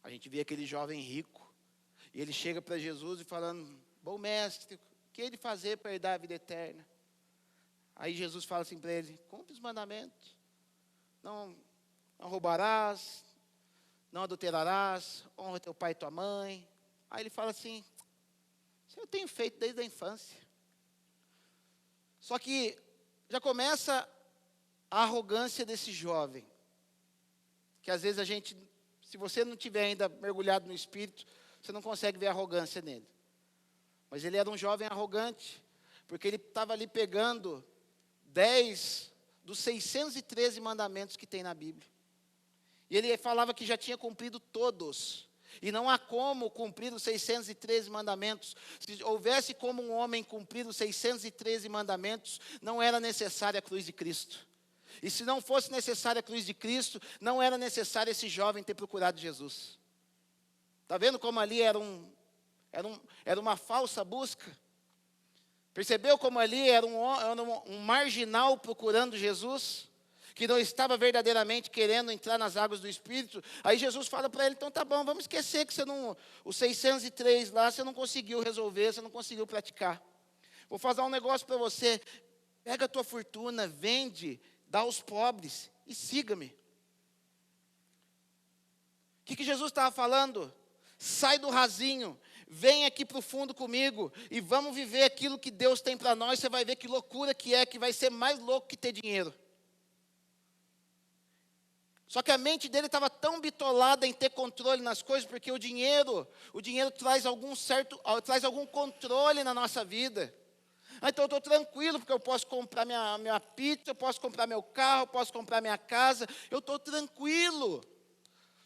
A gente vê aquele jovem rico, e ele chega para Jesus e falando, bom mestre, o que ele fazer para herdar a vida eterna? Aí Jesus fala assim para ele, cumpre os mandamentos. Não roubarás, não adulterarás, honra teu pai e tua mãe. Aí ele fala assim, isso eu tenho feito desde a infância. Só que já começa a arrogância desse jovem. Que às vezes a gente, se você não tiver ainda mergulhado no Espírito, você não consegue ver a arrogância nele. Mas ele era um jovem arrogante, porque ele estava ali pegando 10 dos 613 mandamentos que tem na Bíblia. E ele falava que já tinha cumprido todos. E não há como cumprir os 613 mandamentos. Se houvesse como um homem cumprir os 613 mandamentos, não era necessária a cruz de Cristo. E se não fosse necessária a cruz de Cristo, não era necessário esse jovem ter procurado Jesus. Está vendo como ali era uma falsa busca? Percebeu como ali era um marginal procurando Jesus? Que não estava verdadeiramente querendo entrar nas águas do Espírito. Aí Jesus fala para ele, então tá bom, vamos esquecer que os 603 lá, você não conseguiu resolver, você não conseguiu praticar. Vou fazer um negócio para você, pega a tua fortuna, vende, dá aos pobres e siga-me. O que Jesus estava falando? Sai do rasinho, vem aqui para o fundo comigo e vamos viver aquilo que Deus tem para nós. Você vai ver que loucura que vai ser mais louco que ter dinheiro. Só que a mente dele estava tão bitolada em ter controle nas coisas, porque o dinheiro traz algum controle na nossa vida. Então eu estou tranquilo, porque eu posso comprar minha pizza, eu posso comprar meu carro, eu posso comprar minha casa, eu estou tranquilo.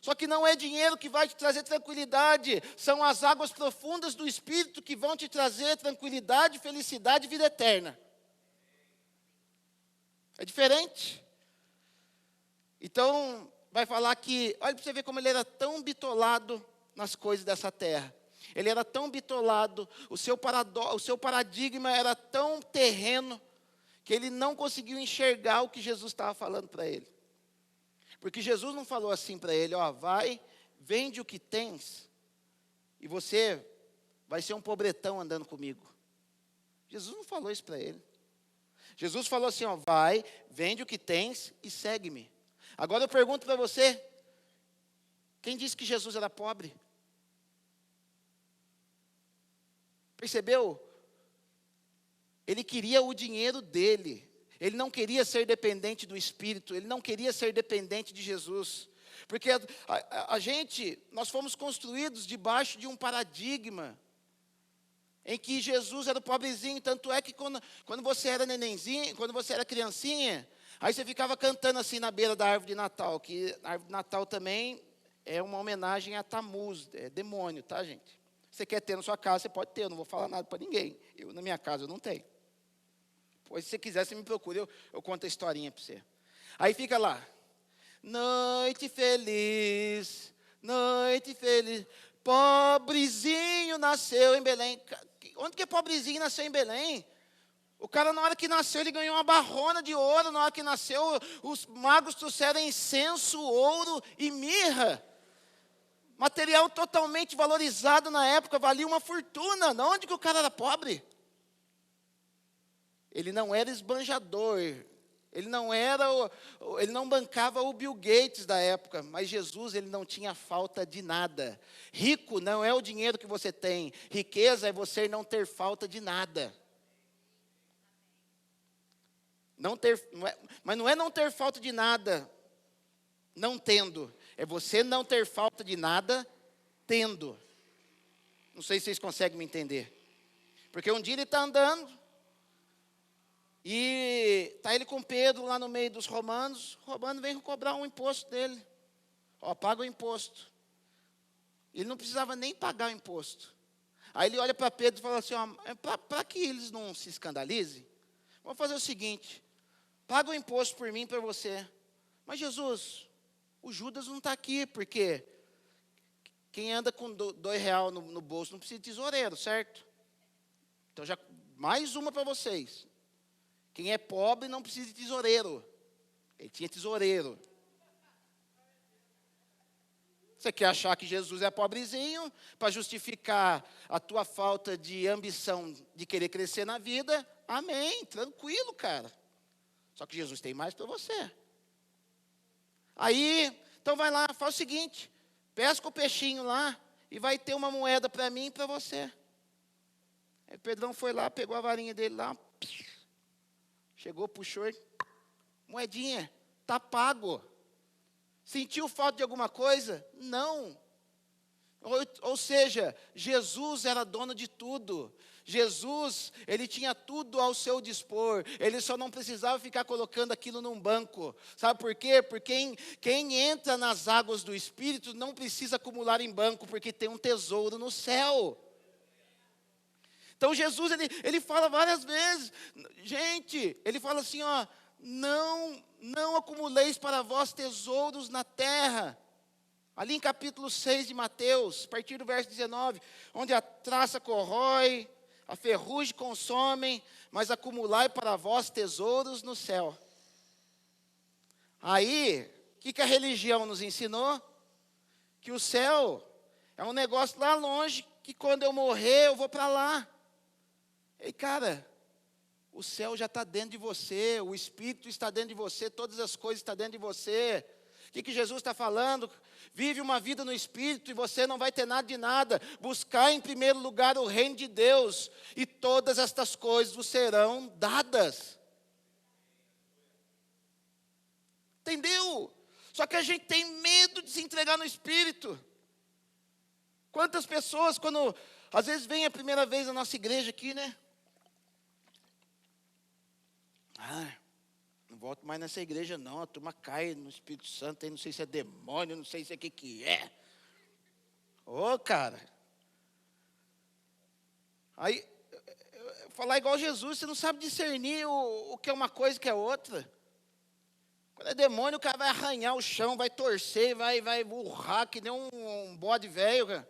Só que não é dinheiro que vai te trazer tranquilidade, são as águas profundas do Espírito que vão te trazer tranquilidade, felicidade e vida eterna. É diferente. Então, vai falar que, olha para você ver como ele era tão bitolado nas coisas dessa terra. Ele era tão bitolado, o seu paradigma era tão terreno, que ele não conseguiu enxergar o que Jesus estava falando para ele. Porque Jesus não falou assim para ele, vai, vende o que tens, e você vai ser um pobretão andando comigo. Jesus não falou isso para ele. Jesus falou assim, vai, vende o que tens e segue-me. Agora eu pergunto para você, quem disse que Jesus era pobre? Percebeu? Ele queria o dinheiro dele. Ele não queria ser dependente do Espírito. Ele não queria ser dependente de Jesus. Porque nós fomos construídos debaixo de um paradigma em que Jesus era o pobrezinho. Tanto é que quando você era nenenzinho, quando você era criancinha, aí você ficava cantando assim na beira da árvore de Natal, que a árvore de Natal também é uma homenagem a Tammuz, é demônio, tá, gente? Você quer ter na sua casa, você pode ter, eu não vou falar nada para ninguém. Na minha casa eu não tenho. Pois se você quiser, você me procura, eu conto a historinha para você. Aí fica lá, noite feliz, pobrezinho nasceu em Belém. Onde que é pobrezinho nasceu em Belém? O cara, na hora que nasceu, ele ganhou uma barrona de ouro. Na hora que nasceu, os magos trouxeram incenso, ouro e mirra. Material totalmente valorizado na época, valia uma fortuna. De onde que o cara era pobre? Ele não era esbanjador. Ele não bancava o Bill Gates da época. Mas Jesus, ele não tinha falta de nada. Rico não é o dinheiro que você tem. Riqueza é você não ter falta de nada. Mas não é não ter falta de nada, não tendo. É você não ter falta de nada, tendo. Não sei se vocês conseguem me entender. Porque um dia ele está andando, e está ele com Pedro lá no meio dos romanos. O romano vem cobrar um imposto dele. Paga o imposto. Ele não precisava nem pagar o imposto. Aí ele olha para Pedro e fala assim, para que eles não se escandalizem, vamos fazer o seguinte, paga o imposto por mim e por você. Mas Jesus, o Judas não está aqui, porque quem anda com R$ 2 no bolso não precisa de tesoureiro, certo? Então já mais uma para vocês. Quem é pobre não precisa de tesoureiro. Ele tinha tesoureiro. Você quer achar que Jesus é pobrezinho para justificar a tua falta de ambição de querer crescer na vida? Amém, tranquilo, cara. Só que Jesus tem mais para você. Aí, então vai lá, faz o seguinte, pesca o peixinho lá e vai ter uma moeda para mim e para você. Aí Pedrão foi lá, pegou a varinha dele lá, chegou, puxou, moedinha, tá pago. Sentiu falta de alguma coisa? Não. Ou seja, Jesus era dono de tudo. Jesus, ele tinha tudo ao seu dispor. Ele só não precisava ficar colocando aquilo num banco. Sabe por quê? Porque quem entra nas águas do Espírito não precisa acumular em banco, porque tem um tesouro no céu. Então Jesus, ele fala várias vezes. Gente, ele fala assim, ó, não acumuleis para vós tesouros na terra. Ali em capítulo 6 de Mateus, a partir do verso 19, onde a traça corrói, a ferrugem consomem, mas acumulai para vós tesouros no céu. Aí, o que a religião nos ensinou? Que o céu é um negócio lá longe, que quando eu morrer eu vou para lá. E cara, o céu já está dentro de você, o Espírito está dentro de você, todas as coisas estão dentro de você. O que Jesus está falando? Vive uma vida no Espírito e você não vai ter nada de nada. Buscar em primeiro lugar o reino de Deus e todas estas coisas vos serão dadas. Entendeu? Só que a gente tem medo de se entregar no Espírito. Quantas pessoas, quando às vezes vem a primeira vez na nossa igreja aqui, né? Não volto mais nessa igreja não, a turma cai no Espírito Santo, aí não sei se é demônio, não sei se é o que é. Ô, cara. Aí, falar igual Jesus, você não sabe discernir o que é uma coisa e o que é outra. Quando é demônio, o cara vai arranhar o chão, vai torcer, vai burrar, que nem um bode velho, cara.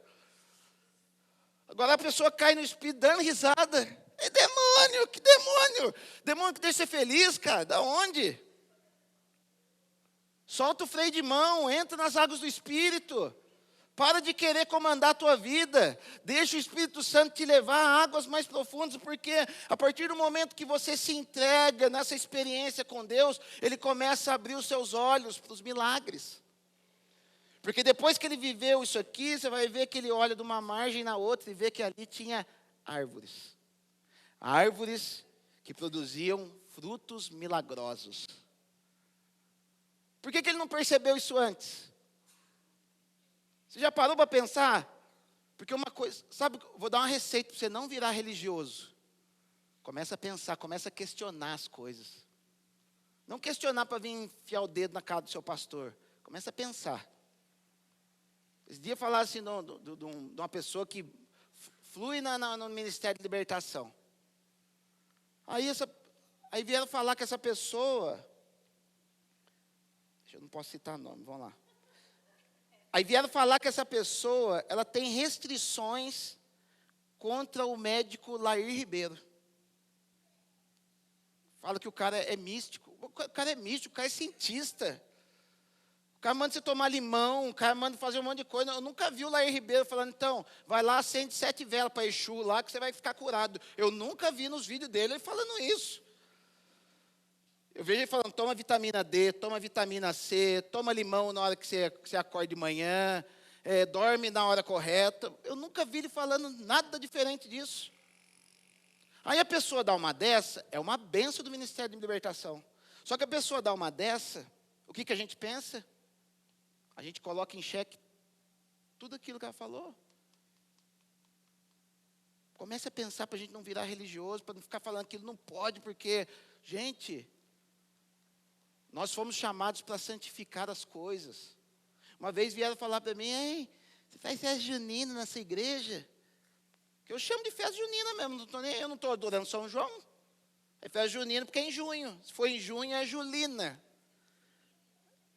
Agora a pessoa cai no Espírito dando risada. É demônio, que demônio? Demônio que deixa você feliz, cara, da onde? Solta o freio de mão, entra nas águas do Espírito. Para de querer comandar a tua vida. Deixa o Espírito Santo te levar a águas mais profundas, porque a partir do momento que você se entrega nessa experiência com Deus, Ele começa a abrir os seus olhos para os milagres. Porque depois que ele viveu isso aqui, você vai ver que ele olha de uma margem na outra e vê que ali tinha árvores. Árvores que produziam frutos milagrosos. Por que ele não percebeu isso antes? Você já parou para pensar? Porque uma coisa, sabe, vou dar uma receita para você não virar religioso. Começa a pensar, começa a questionar as coisas. Não questionar para vir enfiar o dedo na cara do seu pastor. Começa a pensar. Esse dia falaram assim de uma pessoa que flui no Ministério de Libertação. Aí vieram falar que essa pessoa, eu não posso citar nome, vamos lá. Aí vieram falar que essa pessoa, ela tem restrições contra o médico Lair Ribeiro. Fala que o cara é místico. O cara é místico, o cara é cientista. O cara manda você tomar limão, o cara manda fazer um monte de coisa. Eu nunca vi o Lair Ribeiro falando, então, vai lá, acende 7 velas para Exu lá, que você vai ficar curado. Eu nunca vi nos vídeos dele ele falando isso. Eu vejo ele falando, toma vitamina D, toma vitamina C, toma limão na hora que você acorda de manhã, dorme na hora correta. Eu nunca vi ele falando nada diferente disso. Aí a pessoa dá uma dessa, é uma benção do Ministério de Libertação. Só que a pessoa dá uma dessa, o que a gente pensa? A gente coloca em xeque tudo aquilo que ela falou. Comece a pensar para a gente não virar religioso, para não ficar falando que ele não pode, porque, gente, nós fomos chamados para santificar as coisas. Uma vez vieram falar para mim, ei, você faz festa junina nessa igreja? Que eu chamo de festa junina mesmo, eu não estou adorando São João. É festa junina porque é em junho. Se for em junho, é julina.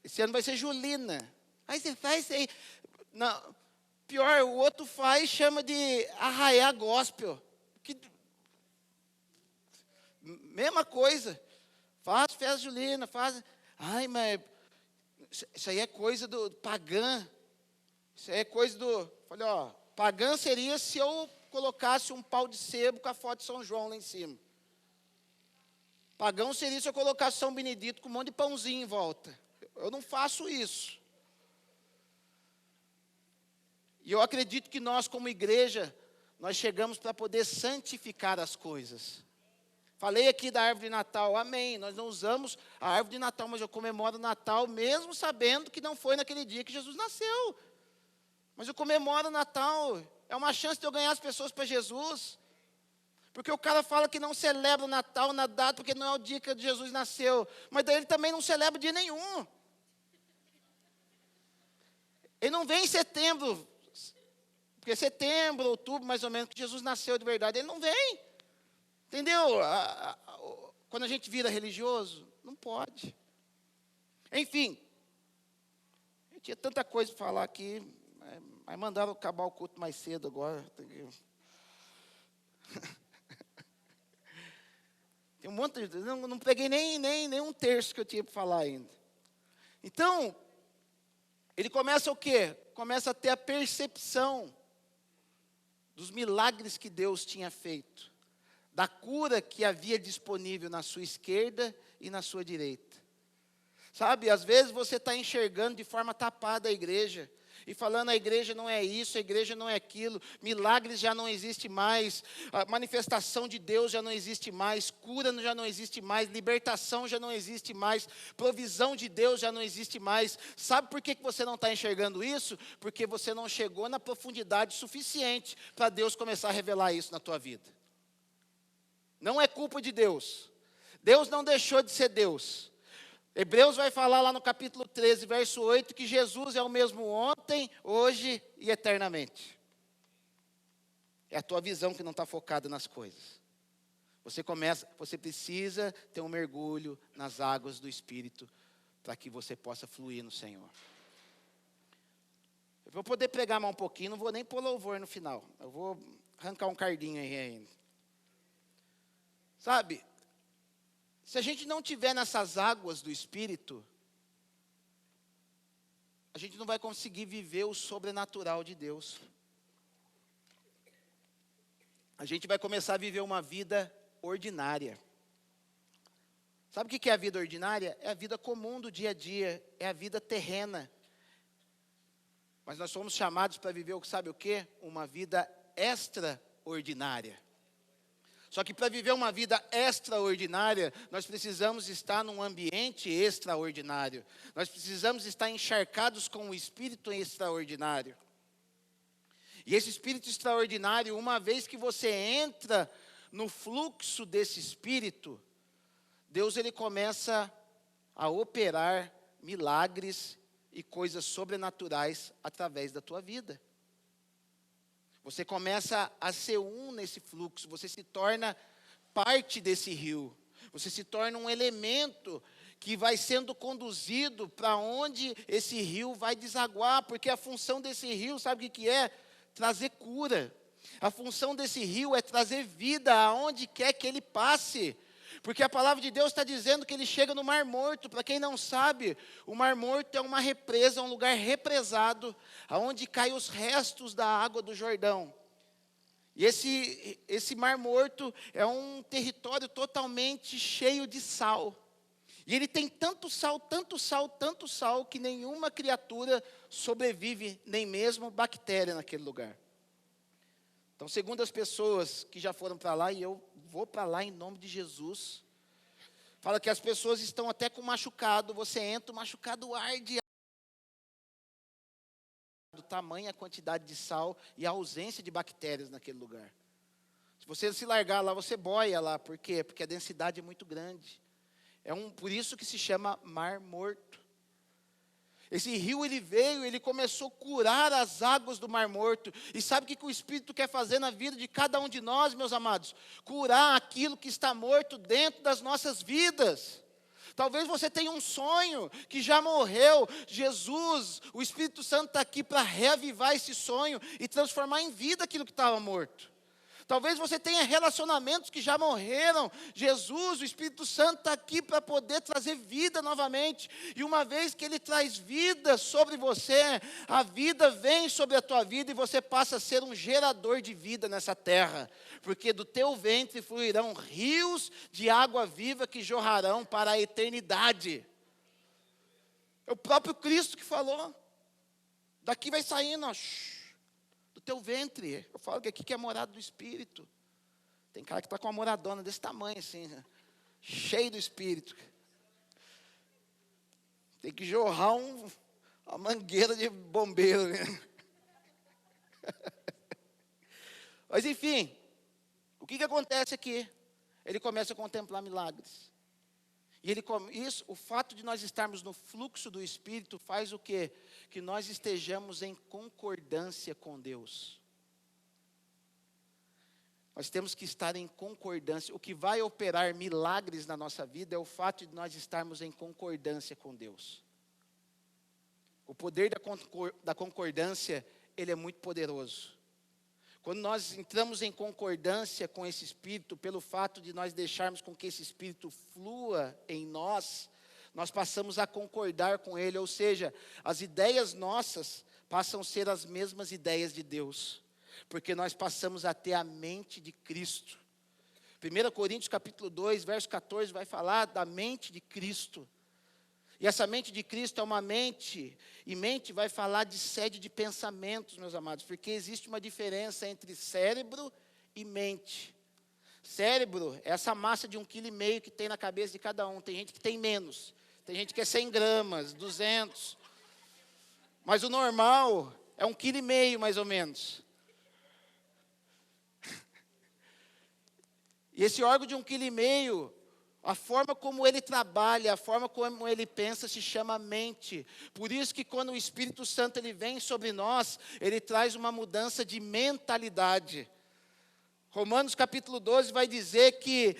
Esse ano vai ser Julina. Aí você faz aí. Não, pior, o outro faz, chama de Arraiá Gospel. Mesma coisa. Faz festa julina, faz. Ai, mas isso aí é coisa do pagã. Isso aí é coisa do. Falei, ó, pagã seria se eu colocasse um pau de sebo com a foto de São João lá em cima. Pagão seria se eu colocasse São Benedito com um monte de pãozinho em volta. Eu não faço isso. E eu acredito que nós, como igreja, nós chegamos para poder santificar as coisas. Falei aqui da árvore de Natal, amém. Nós não usamos a árvore de Natal, mas eu comemoro o Natal mesmo sabendo que não foi naquele dia que Jesus nasceu. Mas eu comemoro o Natal, é uma chance de eu ganhar as pessoas para Jesus. Porque o cara fala que não celebra o Natal na data, porque não é o dia que Jesus nasceu. Mas daí ele também não celebra dia nenhum. Ele não vem em setembro, porque setembro, outubro, mais ou menos, que Jesus nasceu de verdade, ele não vem. Entendeu? Quando a gente vira religioso, não pode. Enfim, eu tinha tanta coisa para falar aqui, mas mandaram acabar o culto mais cedo agora. Tem um monte de. Não peguei nem um terço que eu tinha para falar ainda. Então, ele começa o quê? Começa a ter a percepção dos milagres que Deus tinha feito, da cura que havia disponível na sua esquerda e na sua direita. Sabe, às vezes você está enxergando de forma tapada a igreja, e falando a igreja não é isso, a igreja não é aquilo, milagres já não existe mais, a manifestação de Deus já não existe mais, cura já não existe mais, libertação já não existe mais, provisão de Deus já não existe mais. Sabe por que você não está enxergando isso? Porque você não chegou na profundidade suficiente para Deus começar a revelar isso na tua vida. Não é culpa de Deus. Deus não deixou de ser Deus. Hebreus vai falar lá no capítulo 13, verso 8, que Jesus é o mesmo ontem, hoje e eternamente. É a tua visão que não está focada nas coisas. Você precisa ter um mergulho nas águas do Espírito para que você possa fluir no Senhor. Eu vou poder pregar mais um pouquinho, não vou nem pôr louvor no final. Eu vou arrancar um cardinho aí ainda. Sabe, se a gente não tiver nessas águas do Espírito, a gente não vai conseguir viver o sobrenatural de Deus. A gente vai começar a viver uma vida ordinária. Sabe o que é a vida ordinária? É a vida comum do dia a dia, é a vida terrena. Mas nós somos chamados para viver, sabe o quê? Uma vida extraordinária. Só que para viver uma vida extraordinária, nós precisamos estar num ambiente extraordinário. Nós precisamos estar encharcados com o Espírito extraordinário. E esse Espírito extraordinário, uma vez que você entra no fluxo desse Espírito, Deus ele começa a operar milagres e coisas sobrenaturais através da tua vida. Você começa a ser um nesse fluxo, você se torna parte desse rio. Você se torna um elemento que vai sendo conduzido para onde esse rio vai desaguar, porque a função desse rio, sabe o que é? Trazer cura. A função desse rio é trazer vida aonde quer que ele passe. Porque a palavra de Deus está dizendo que ele chega no Mar Morto. Para quem não sabe, o Mar Morto é uma represa, um lugar represado, aonde caem os restos da água do Jordão. E esse Mar Morto é um território totalmente cheio de sal. E ele tem tanto sal, tanto sal, tanto sal, que nenhuma criatura sobrevive, nem mesmo bactéria naquele lugar. Então, segundo as pessoas que já foram para lá, e eu vou para lá em nome de Jesus, fala que as pessoas estão até com machucado, você entra, o machucado arde, do tamanho, a quantidade de sal e a ausência de bactérias naquele lugar. Se você se largar lá, você boia lá, por quê? Porque a densidade é muito grande. Por isso que se chama Mar Morto. Esse rio, ele veio, ele começou a curar as águas do Mar Morto. E sabe o que o Espírito quer fazer na vida de cada um de nós, meus amados? Curar aquilo que está morto dentro das nossas vidas. Talvez você tenha um sonho que já morreu. Jesus, o Espírito Santo está aqui para reavivar esse sonho e transformar em vida aquilo que estava morto. Talvez você tenha relacionamentos que já morreram. Jesus, o Espírito Santo está aqui para poder trazer vida novamente. E uma vez que Ele traz vida sobre você, a vida vem sobre a tua vida e você passa a ser um gerador de vida nessa terra. Porque do teu ventre fluirão rios de água viva que jorrarão para a eternidade. É o próprio Cristo que falou. Daqui vai saindo, ó, do teu ventre. Eu falo que aqui é a morada do Espírito. Tem cara que está com uma moradona desse tamanho assim, cheio do Espírito. Tem que jorrar uma mangueira de bombeiro, né? Mas enfim, o que acontece aqui? Ele começa a contemplar milagres. E o fato de nós estarmos no fluxo do Espírito faz o quê? Que nós estejamos em concordância com Deus. Nós temos que estar em concordância. O que vai operar milagres na nossa vida é o fato de nós estarmos em concordância com Deus. O poder da concordância, ele é muito poderoso. Quando nós entramos em concordância com esse Espírito, pelo fato de nós deixarmos com que esse Espírito flua em nós, nós passamos a concordar com Ele, ou seja, as ideias nossas passam a ser as mesmas ideias de Deus, porque nós passamos a ter a mente de Cristo. 1 Coríntios capítulo 2, verso 14, vai falar da mente de Cristo. E essa mente de Cristo é uma mente, e mente vai falar de sede de pensamentos, meus amados, porque existe uma diferença entre cérebro e mente. Cérebro é essa massa de 1,5 kg que tem na cabeça de cada um. Tem gente que tem menos, tem gente que é 100 gramas, 200. Mas o normal é 1,5 kg mais ou menos. E esse órgão de 1,5 kg, a forma como ele trabalha, a forma como ele pensa se chama mente. Por isso que quando o Espírito Santo ele vem sobre nós, ele traz uma mudança de mentalidade. Romanos capítulo 12 vai dizer que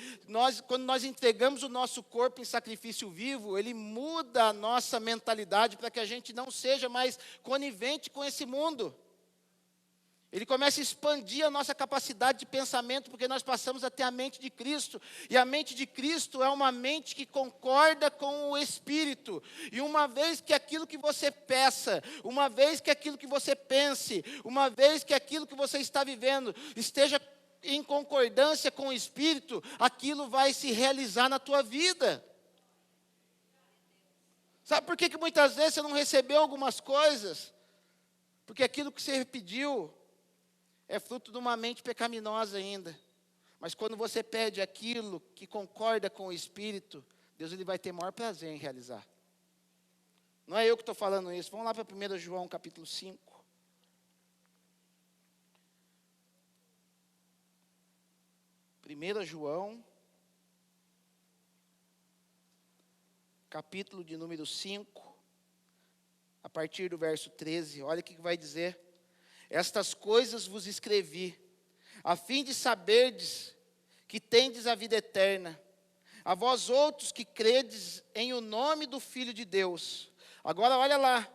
quando nós entregamos o nosso corpo em sacrifício vivo, ele muda a nossa mentalidade para que a gente não seja mais conivente com esse mundo. Ele começa a expandir a nossa capacidade de pensamento, porque nós passamos a ter a mente de Cristo. E a mente de Cristo é uma mente que concorda com o Espírito. E uma vez que aquilo que você peça, uma vez que aquilo que você pense, uma vez que aquilo que você está vivendo esteja em concordância com o Espírito, aquilo vai se realizar na tua vida. Sabe por que muitas vezes você não recebeu algumas coisas? Porque aquilo que você pediu é fruto de uma mente pecaminosa ainda. Mas quando você pede aquilo que concorda com o Espírito, Deus ele vai ter maior prazer em realizar. Não é eu que estou falando isso. Vamos lá para 1 João capítulo 5. 1 João, capítulo de número 5, a partir do verso 13, olha o que vai dizer. Estas coisas vos escrevi, a fim de saberdes que tendes a vida eterna, a vós outros que credes em o nome do Filho de Deus. Agora olha lá,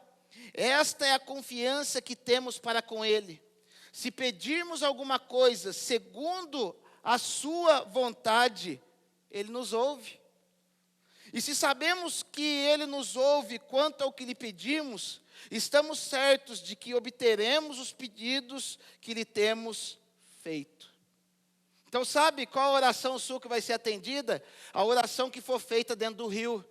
esta é a confiança que temos para com Ele. Se pedirmos alguma coisa segundo a sua vontade, Ele nos ouve. E se sabemos que Ele nos ouve quanto ao que lhe pedimos, estamos certos de que obteremos os pedidos que lhe temos feito. Então sabe qual a oração sua que vai ser atendida? A oração que for feita dentro do rio.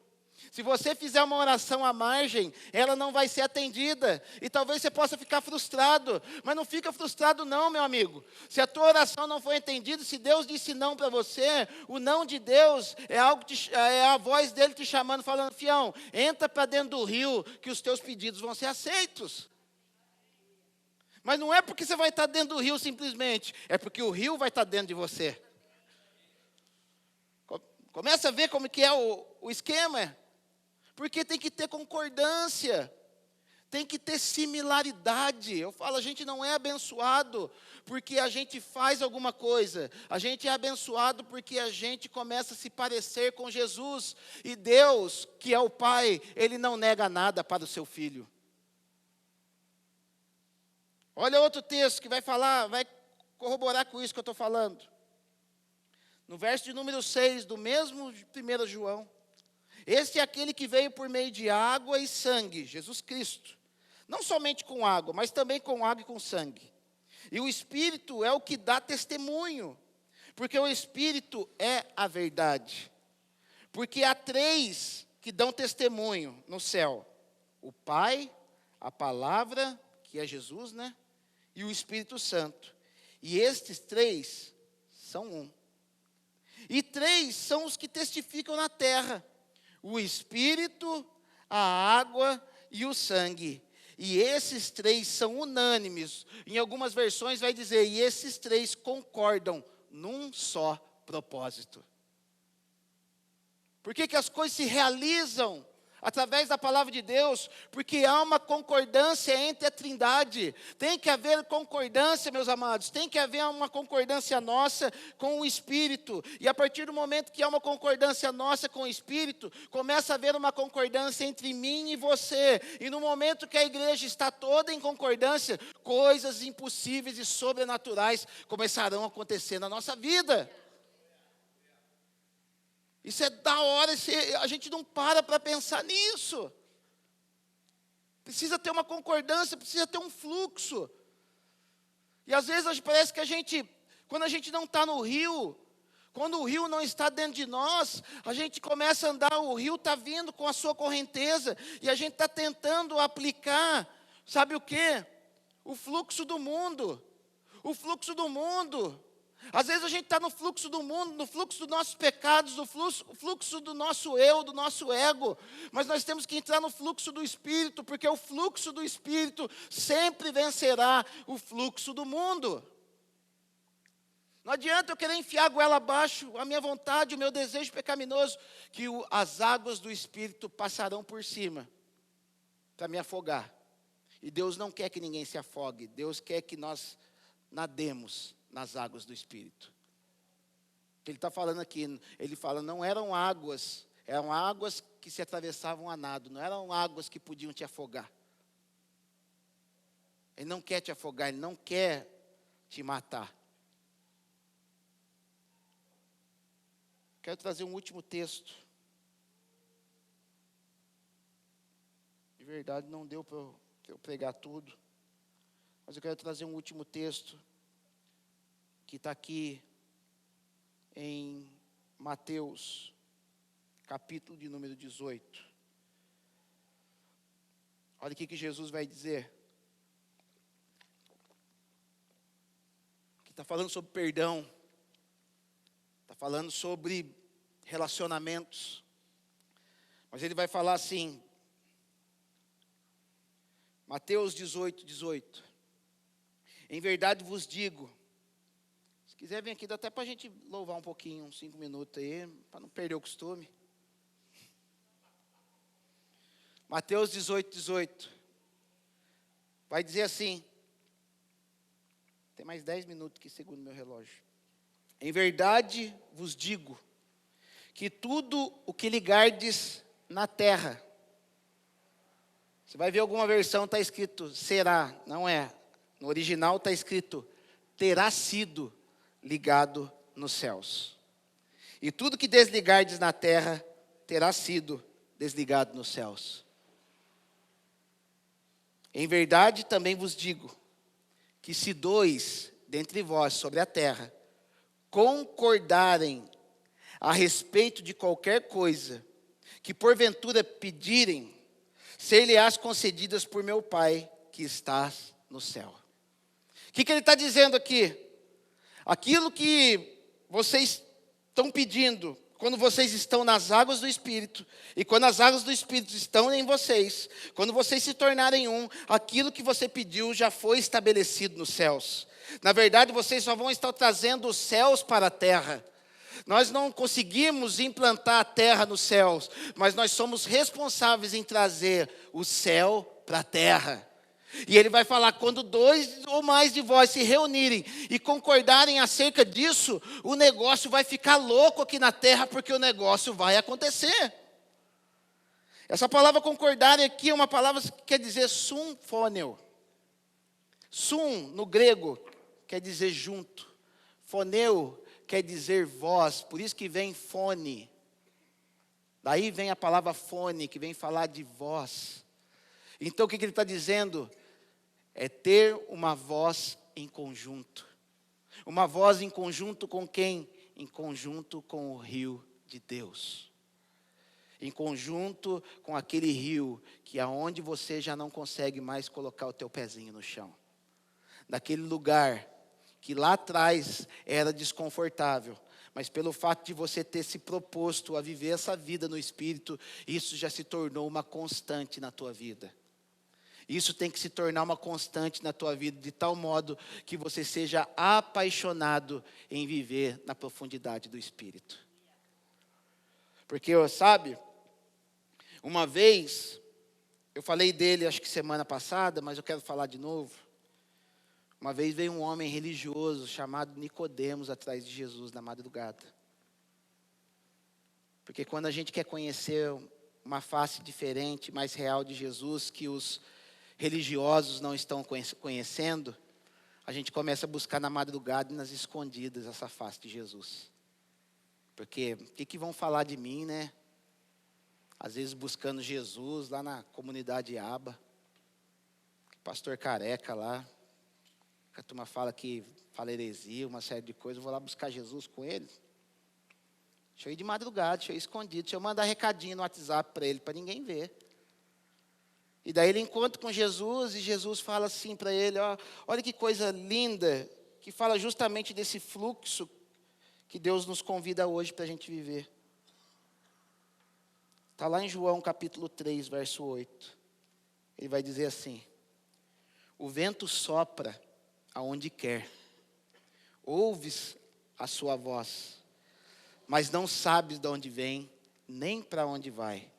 Se você fizer uma oração à margem, ela não vai ser atendida. E talvez você possa ficar frustrado. Mas não fica frustrado não, meu amigo. Se a tua oração não foi entendida, se Deus disse não para você, o não de Deus é a voz dele te chamando, falando, fião, entra para dentro do rio, que os teus pedidos vão ser aceitos. Mas não é porque você vai estar dentro do rio simplesmente, é porque o rio vai estar dentro de você. Começa a ver como que é o esquema. Porque tem que ter concordância. tem que ter similaridade. Eu falo, a gente não é abençoado porque a gente faz alguma coisa. A gente é abençoado porque a gente começa a se parecer com Jesus. E Deus, que é o Pai, Ele não nega nada para o seu Filho. Olha outro texto que vai falar, vai corroborar com isso que eu estou falando. No verso de número 6, do mesmo 1 João. Este é aquele que veio por meio de água e sangue, Jesus Cristo. Não somente com água, mas também com água e com sangue. E o Espírito é o que dá testemunho, porque o Espírito é a verdade. Porque há 3 que dão testemunho no céu: o Pai, a Palavra, que é Jesus, né? E o Espírito Santo. E estes 3 são um. E 3 são os que testificam na terra: o Espírito, a água e o sangue. E esses 3 são unânimes. Em algumas versões vai dizer, e esses 3 concordam num só propósito. Por que que as coisas se realizam através da palavra de Deus? Porque há uma concordância entre a Trindade. Tem que haver concordância, meus amados. Tem que haver uma concordância nossa com o Espírito. E a partir do momento que há uma concordância nossa com o Espírito, começa a haver uma concordância entre mim e você. E no momento que a igreja está toda em concordância, coisas impossíveis e sobrenaturais começarão a acontecer na nossa vida. Isso é da hora, a gente não para pensar nisso. Precisa ter uma concordância, precisa ter um fluxo. E às vezes parece que quando a gente não está no rio, quando o rio não está dentro de nós, a gente começa a andar, o rio está vindo com a sua correnteza, e a gente está tentando aplicar, sabe o quê? O fluxo do mundo. O fluxo do mundo. Às vezes a gente está no fluxo do mundo, no fluxo dos nossos pecados, no fluxo do nosso eu, do nosso ego. Mas nós temos que entrar no fluxo do Espírito, porque o fluxo do Espírito sempre vencerá o fluxo do mundo. Não adianta eu querer enfiar a goela abaixo, a minha vontade, o meu desejo pecaminoso, que as águas do Espírito passarão por cima para me afogar. E Deus não quer que ninguém se afogue, Deus quer que nós nademos nas águas do Espírito. Ele está falando aqui, ele fala, não eram águas que se atravessavam a nado, não eram águas que podiam te afogar. Ele não quer te afogar, ele não quer te matar. Quero trazer um último texto. De verdade, não deu para eu pregar tudo, mas eu quero trazer um último texto, que está aqui em Mateus, capítulo de número 18. Olha o que Jesus vai dizer. Que está falando sobre perdão. Está falando sobre relacionamentos. Mas ele vai falar assim. Mateus 18, 18. Em verdade vos digo. Se quiser vir aqui, dá até para a gente louvar um pouquinho, uns 5 minutos aí, para não perder o costume. Mateus 18, 18. Vai dizer assim. Tem mais 10 minutos aqui, segundo meu relógio. Em verdade vos digo, que tudo o que ligardes na terra. Você vai ver alguma versão, está escrito será, não é. No original está escrito terá sido ligado nos céus. E tudo que desligardes na terra terá sido desligado nos céus. Em verdade também vos digo, que se 2 dentre vós sobre a terra concordarem a respeito de qualquer coisa que porventura pedirem, ser-lhe-ás concedidas por meu Pai que estás no céu. O que ele está dizendo aqui? Aquilo que vocês estão pedindo, quando vocês estão nas águas do Espírito, e quando as águas do Espírito estão em vocês, quando vocês se tornarem um, aquilo que você pediu já foi estabelecido nos céus. Na verdade, vocês só vão estar trazendo os céus para a terra. Nós não conseguimos implantar a terra nos céus, mas nós somos responsáveis em trazer o céu para a terra. E ele vai falar, quando 2 ou mais de vós se reunirem e concordarem acerca disso, o negócio vai ficar louco aqui na terra, porque o negócio vai acontecer. Essa palavra concordarem aqui é uma palavra que quer dizer sumphoneo. Sum, no grego, quer dizer junto. Phoneo quer dizer voz, por isso que vem fone. Daí vem a palavra fone, que vem falar de voz. Então o que ele está dizendo? É ter uma voz em conjunto. Uma voz em conjunto com quem? Em conjunto com o rio de Deus. Em conjunto com aquele rio que aonde você já não consegue mais colocar o teu pezinho no chão. Naquele lugar que lá atrás era desconfortável, mas pelo fato de você ter se proposto a viver essa vida no Espírito, isso já se tornou uma constante na tua vida. Isso tem que se tornar uma constante na tua vida, de tal modo que você seja apaixonado em viver na profundidade do Espírito. Porque, sabe, uma vez, eu falei dele acho que semana passada, mas eu quero falar de novo. Uma vez veio um homem religioso chamado Nicodemos atrás de Jesus na madrugada. Porque quando a gente quer conhecer uma face diferente, mais real de Jesus, que os religiosos não estão conhecendo, a gente começa a buscar na madrugada e nas escondidas essa face de Jesus. Porque o que vão falar de mim, né? Às vezes buscando Jesus lá na comunidade Aba, pastor careca lá, a turma fala que fala heresia, uma série de coisas, eu vou lá buscar Jesus com ele. Deixa eu ir de madrugada, deixa eu ir escondido, deixa eu mandar recadinho no WhatsApp para ele, para ninguém ver. E daí ele encontra com Jesus e Jesus fala assim para ele, ó, olha que coisa linda, que fala justamente desse fluxo que Deus nos convida hoje para a gente viver. Está lá em João capítulo 3, verso 8. Ele vai dizer assim, o vento sopra aonde quer, ouves a sua voz, mas não sabes de onde vem, nem para onde vai.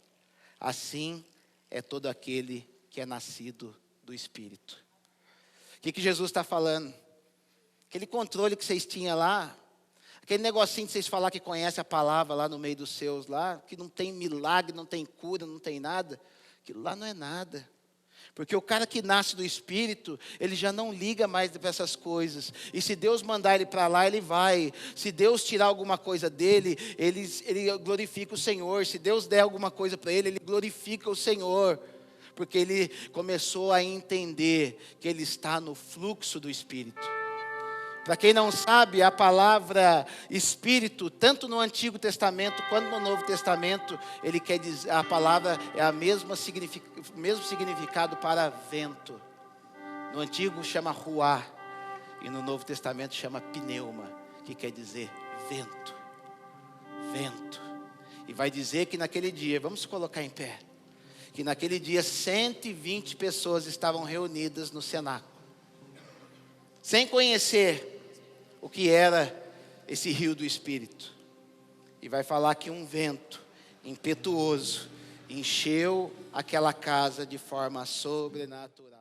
Assim é todo aquele que é nascido do Espírito. O que Jesus está falando? Aquele controle que vocês tinham lá, aquele negocinho de vocês falar que conhece a palavra lá no meio dos seus lá, que não tem milagre, não tem cura, não tem nada, aquilo lá não é nada. Porque o cara que nasce do Espírito, ele já não liga mais para essas coisas. E se Deus mandar ele para lá, ele vai. Se Deus tirar alguma coisa dele, ele glorifica o Senhor. Se Deus der alguma coisa para ele, ele glorifica o Senhor. Porque ele começou a entender que ele está no fluxo do Espírito. Para quem não sabe, a palavra Espírito, tanto no Antigo Testamento quanto no Novo Testamento, ele quer dizer, a palavra é o mesmo significado para vento. No Antigo chama ruá, e no Novo Testamento chama pneuma, que quer dizer vento. Vento. E vai dizer que naquele dia, vamos colocar em pé, que naquele dia 120 pessoas estavam reunidas no cenáculo, sem conhecer o que era esse rio do Espírito. E vai falar que um vento impetuoso encheu aquela casa de forma sobrenatural.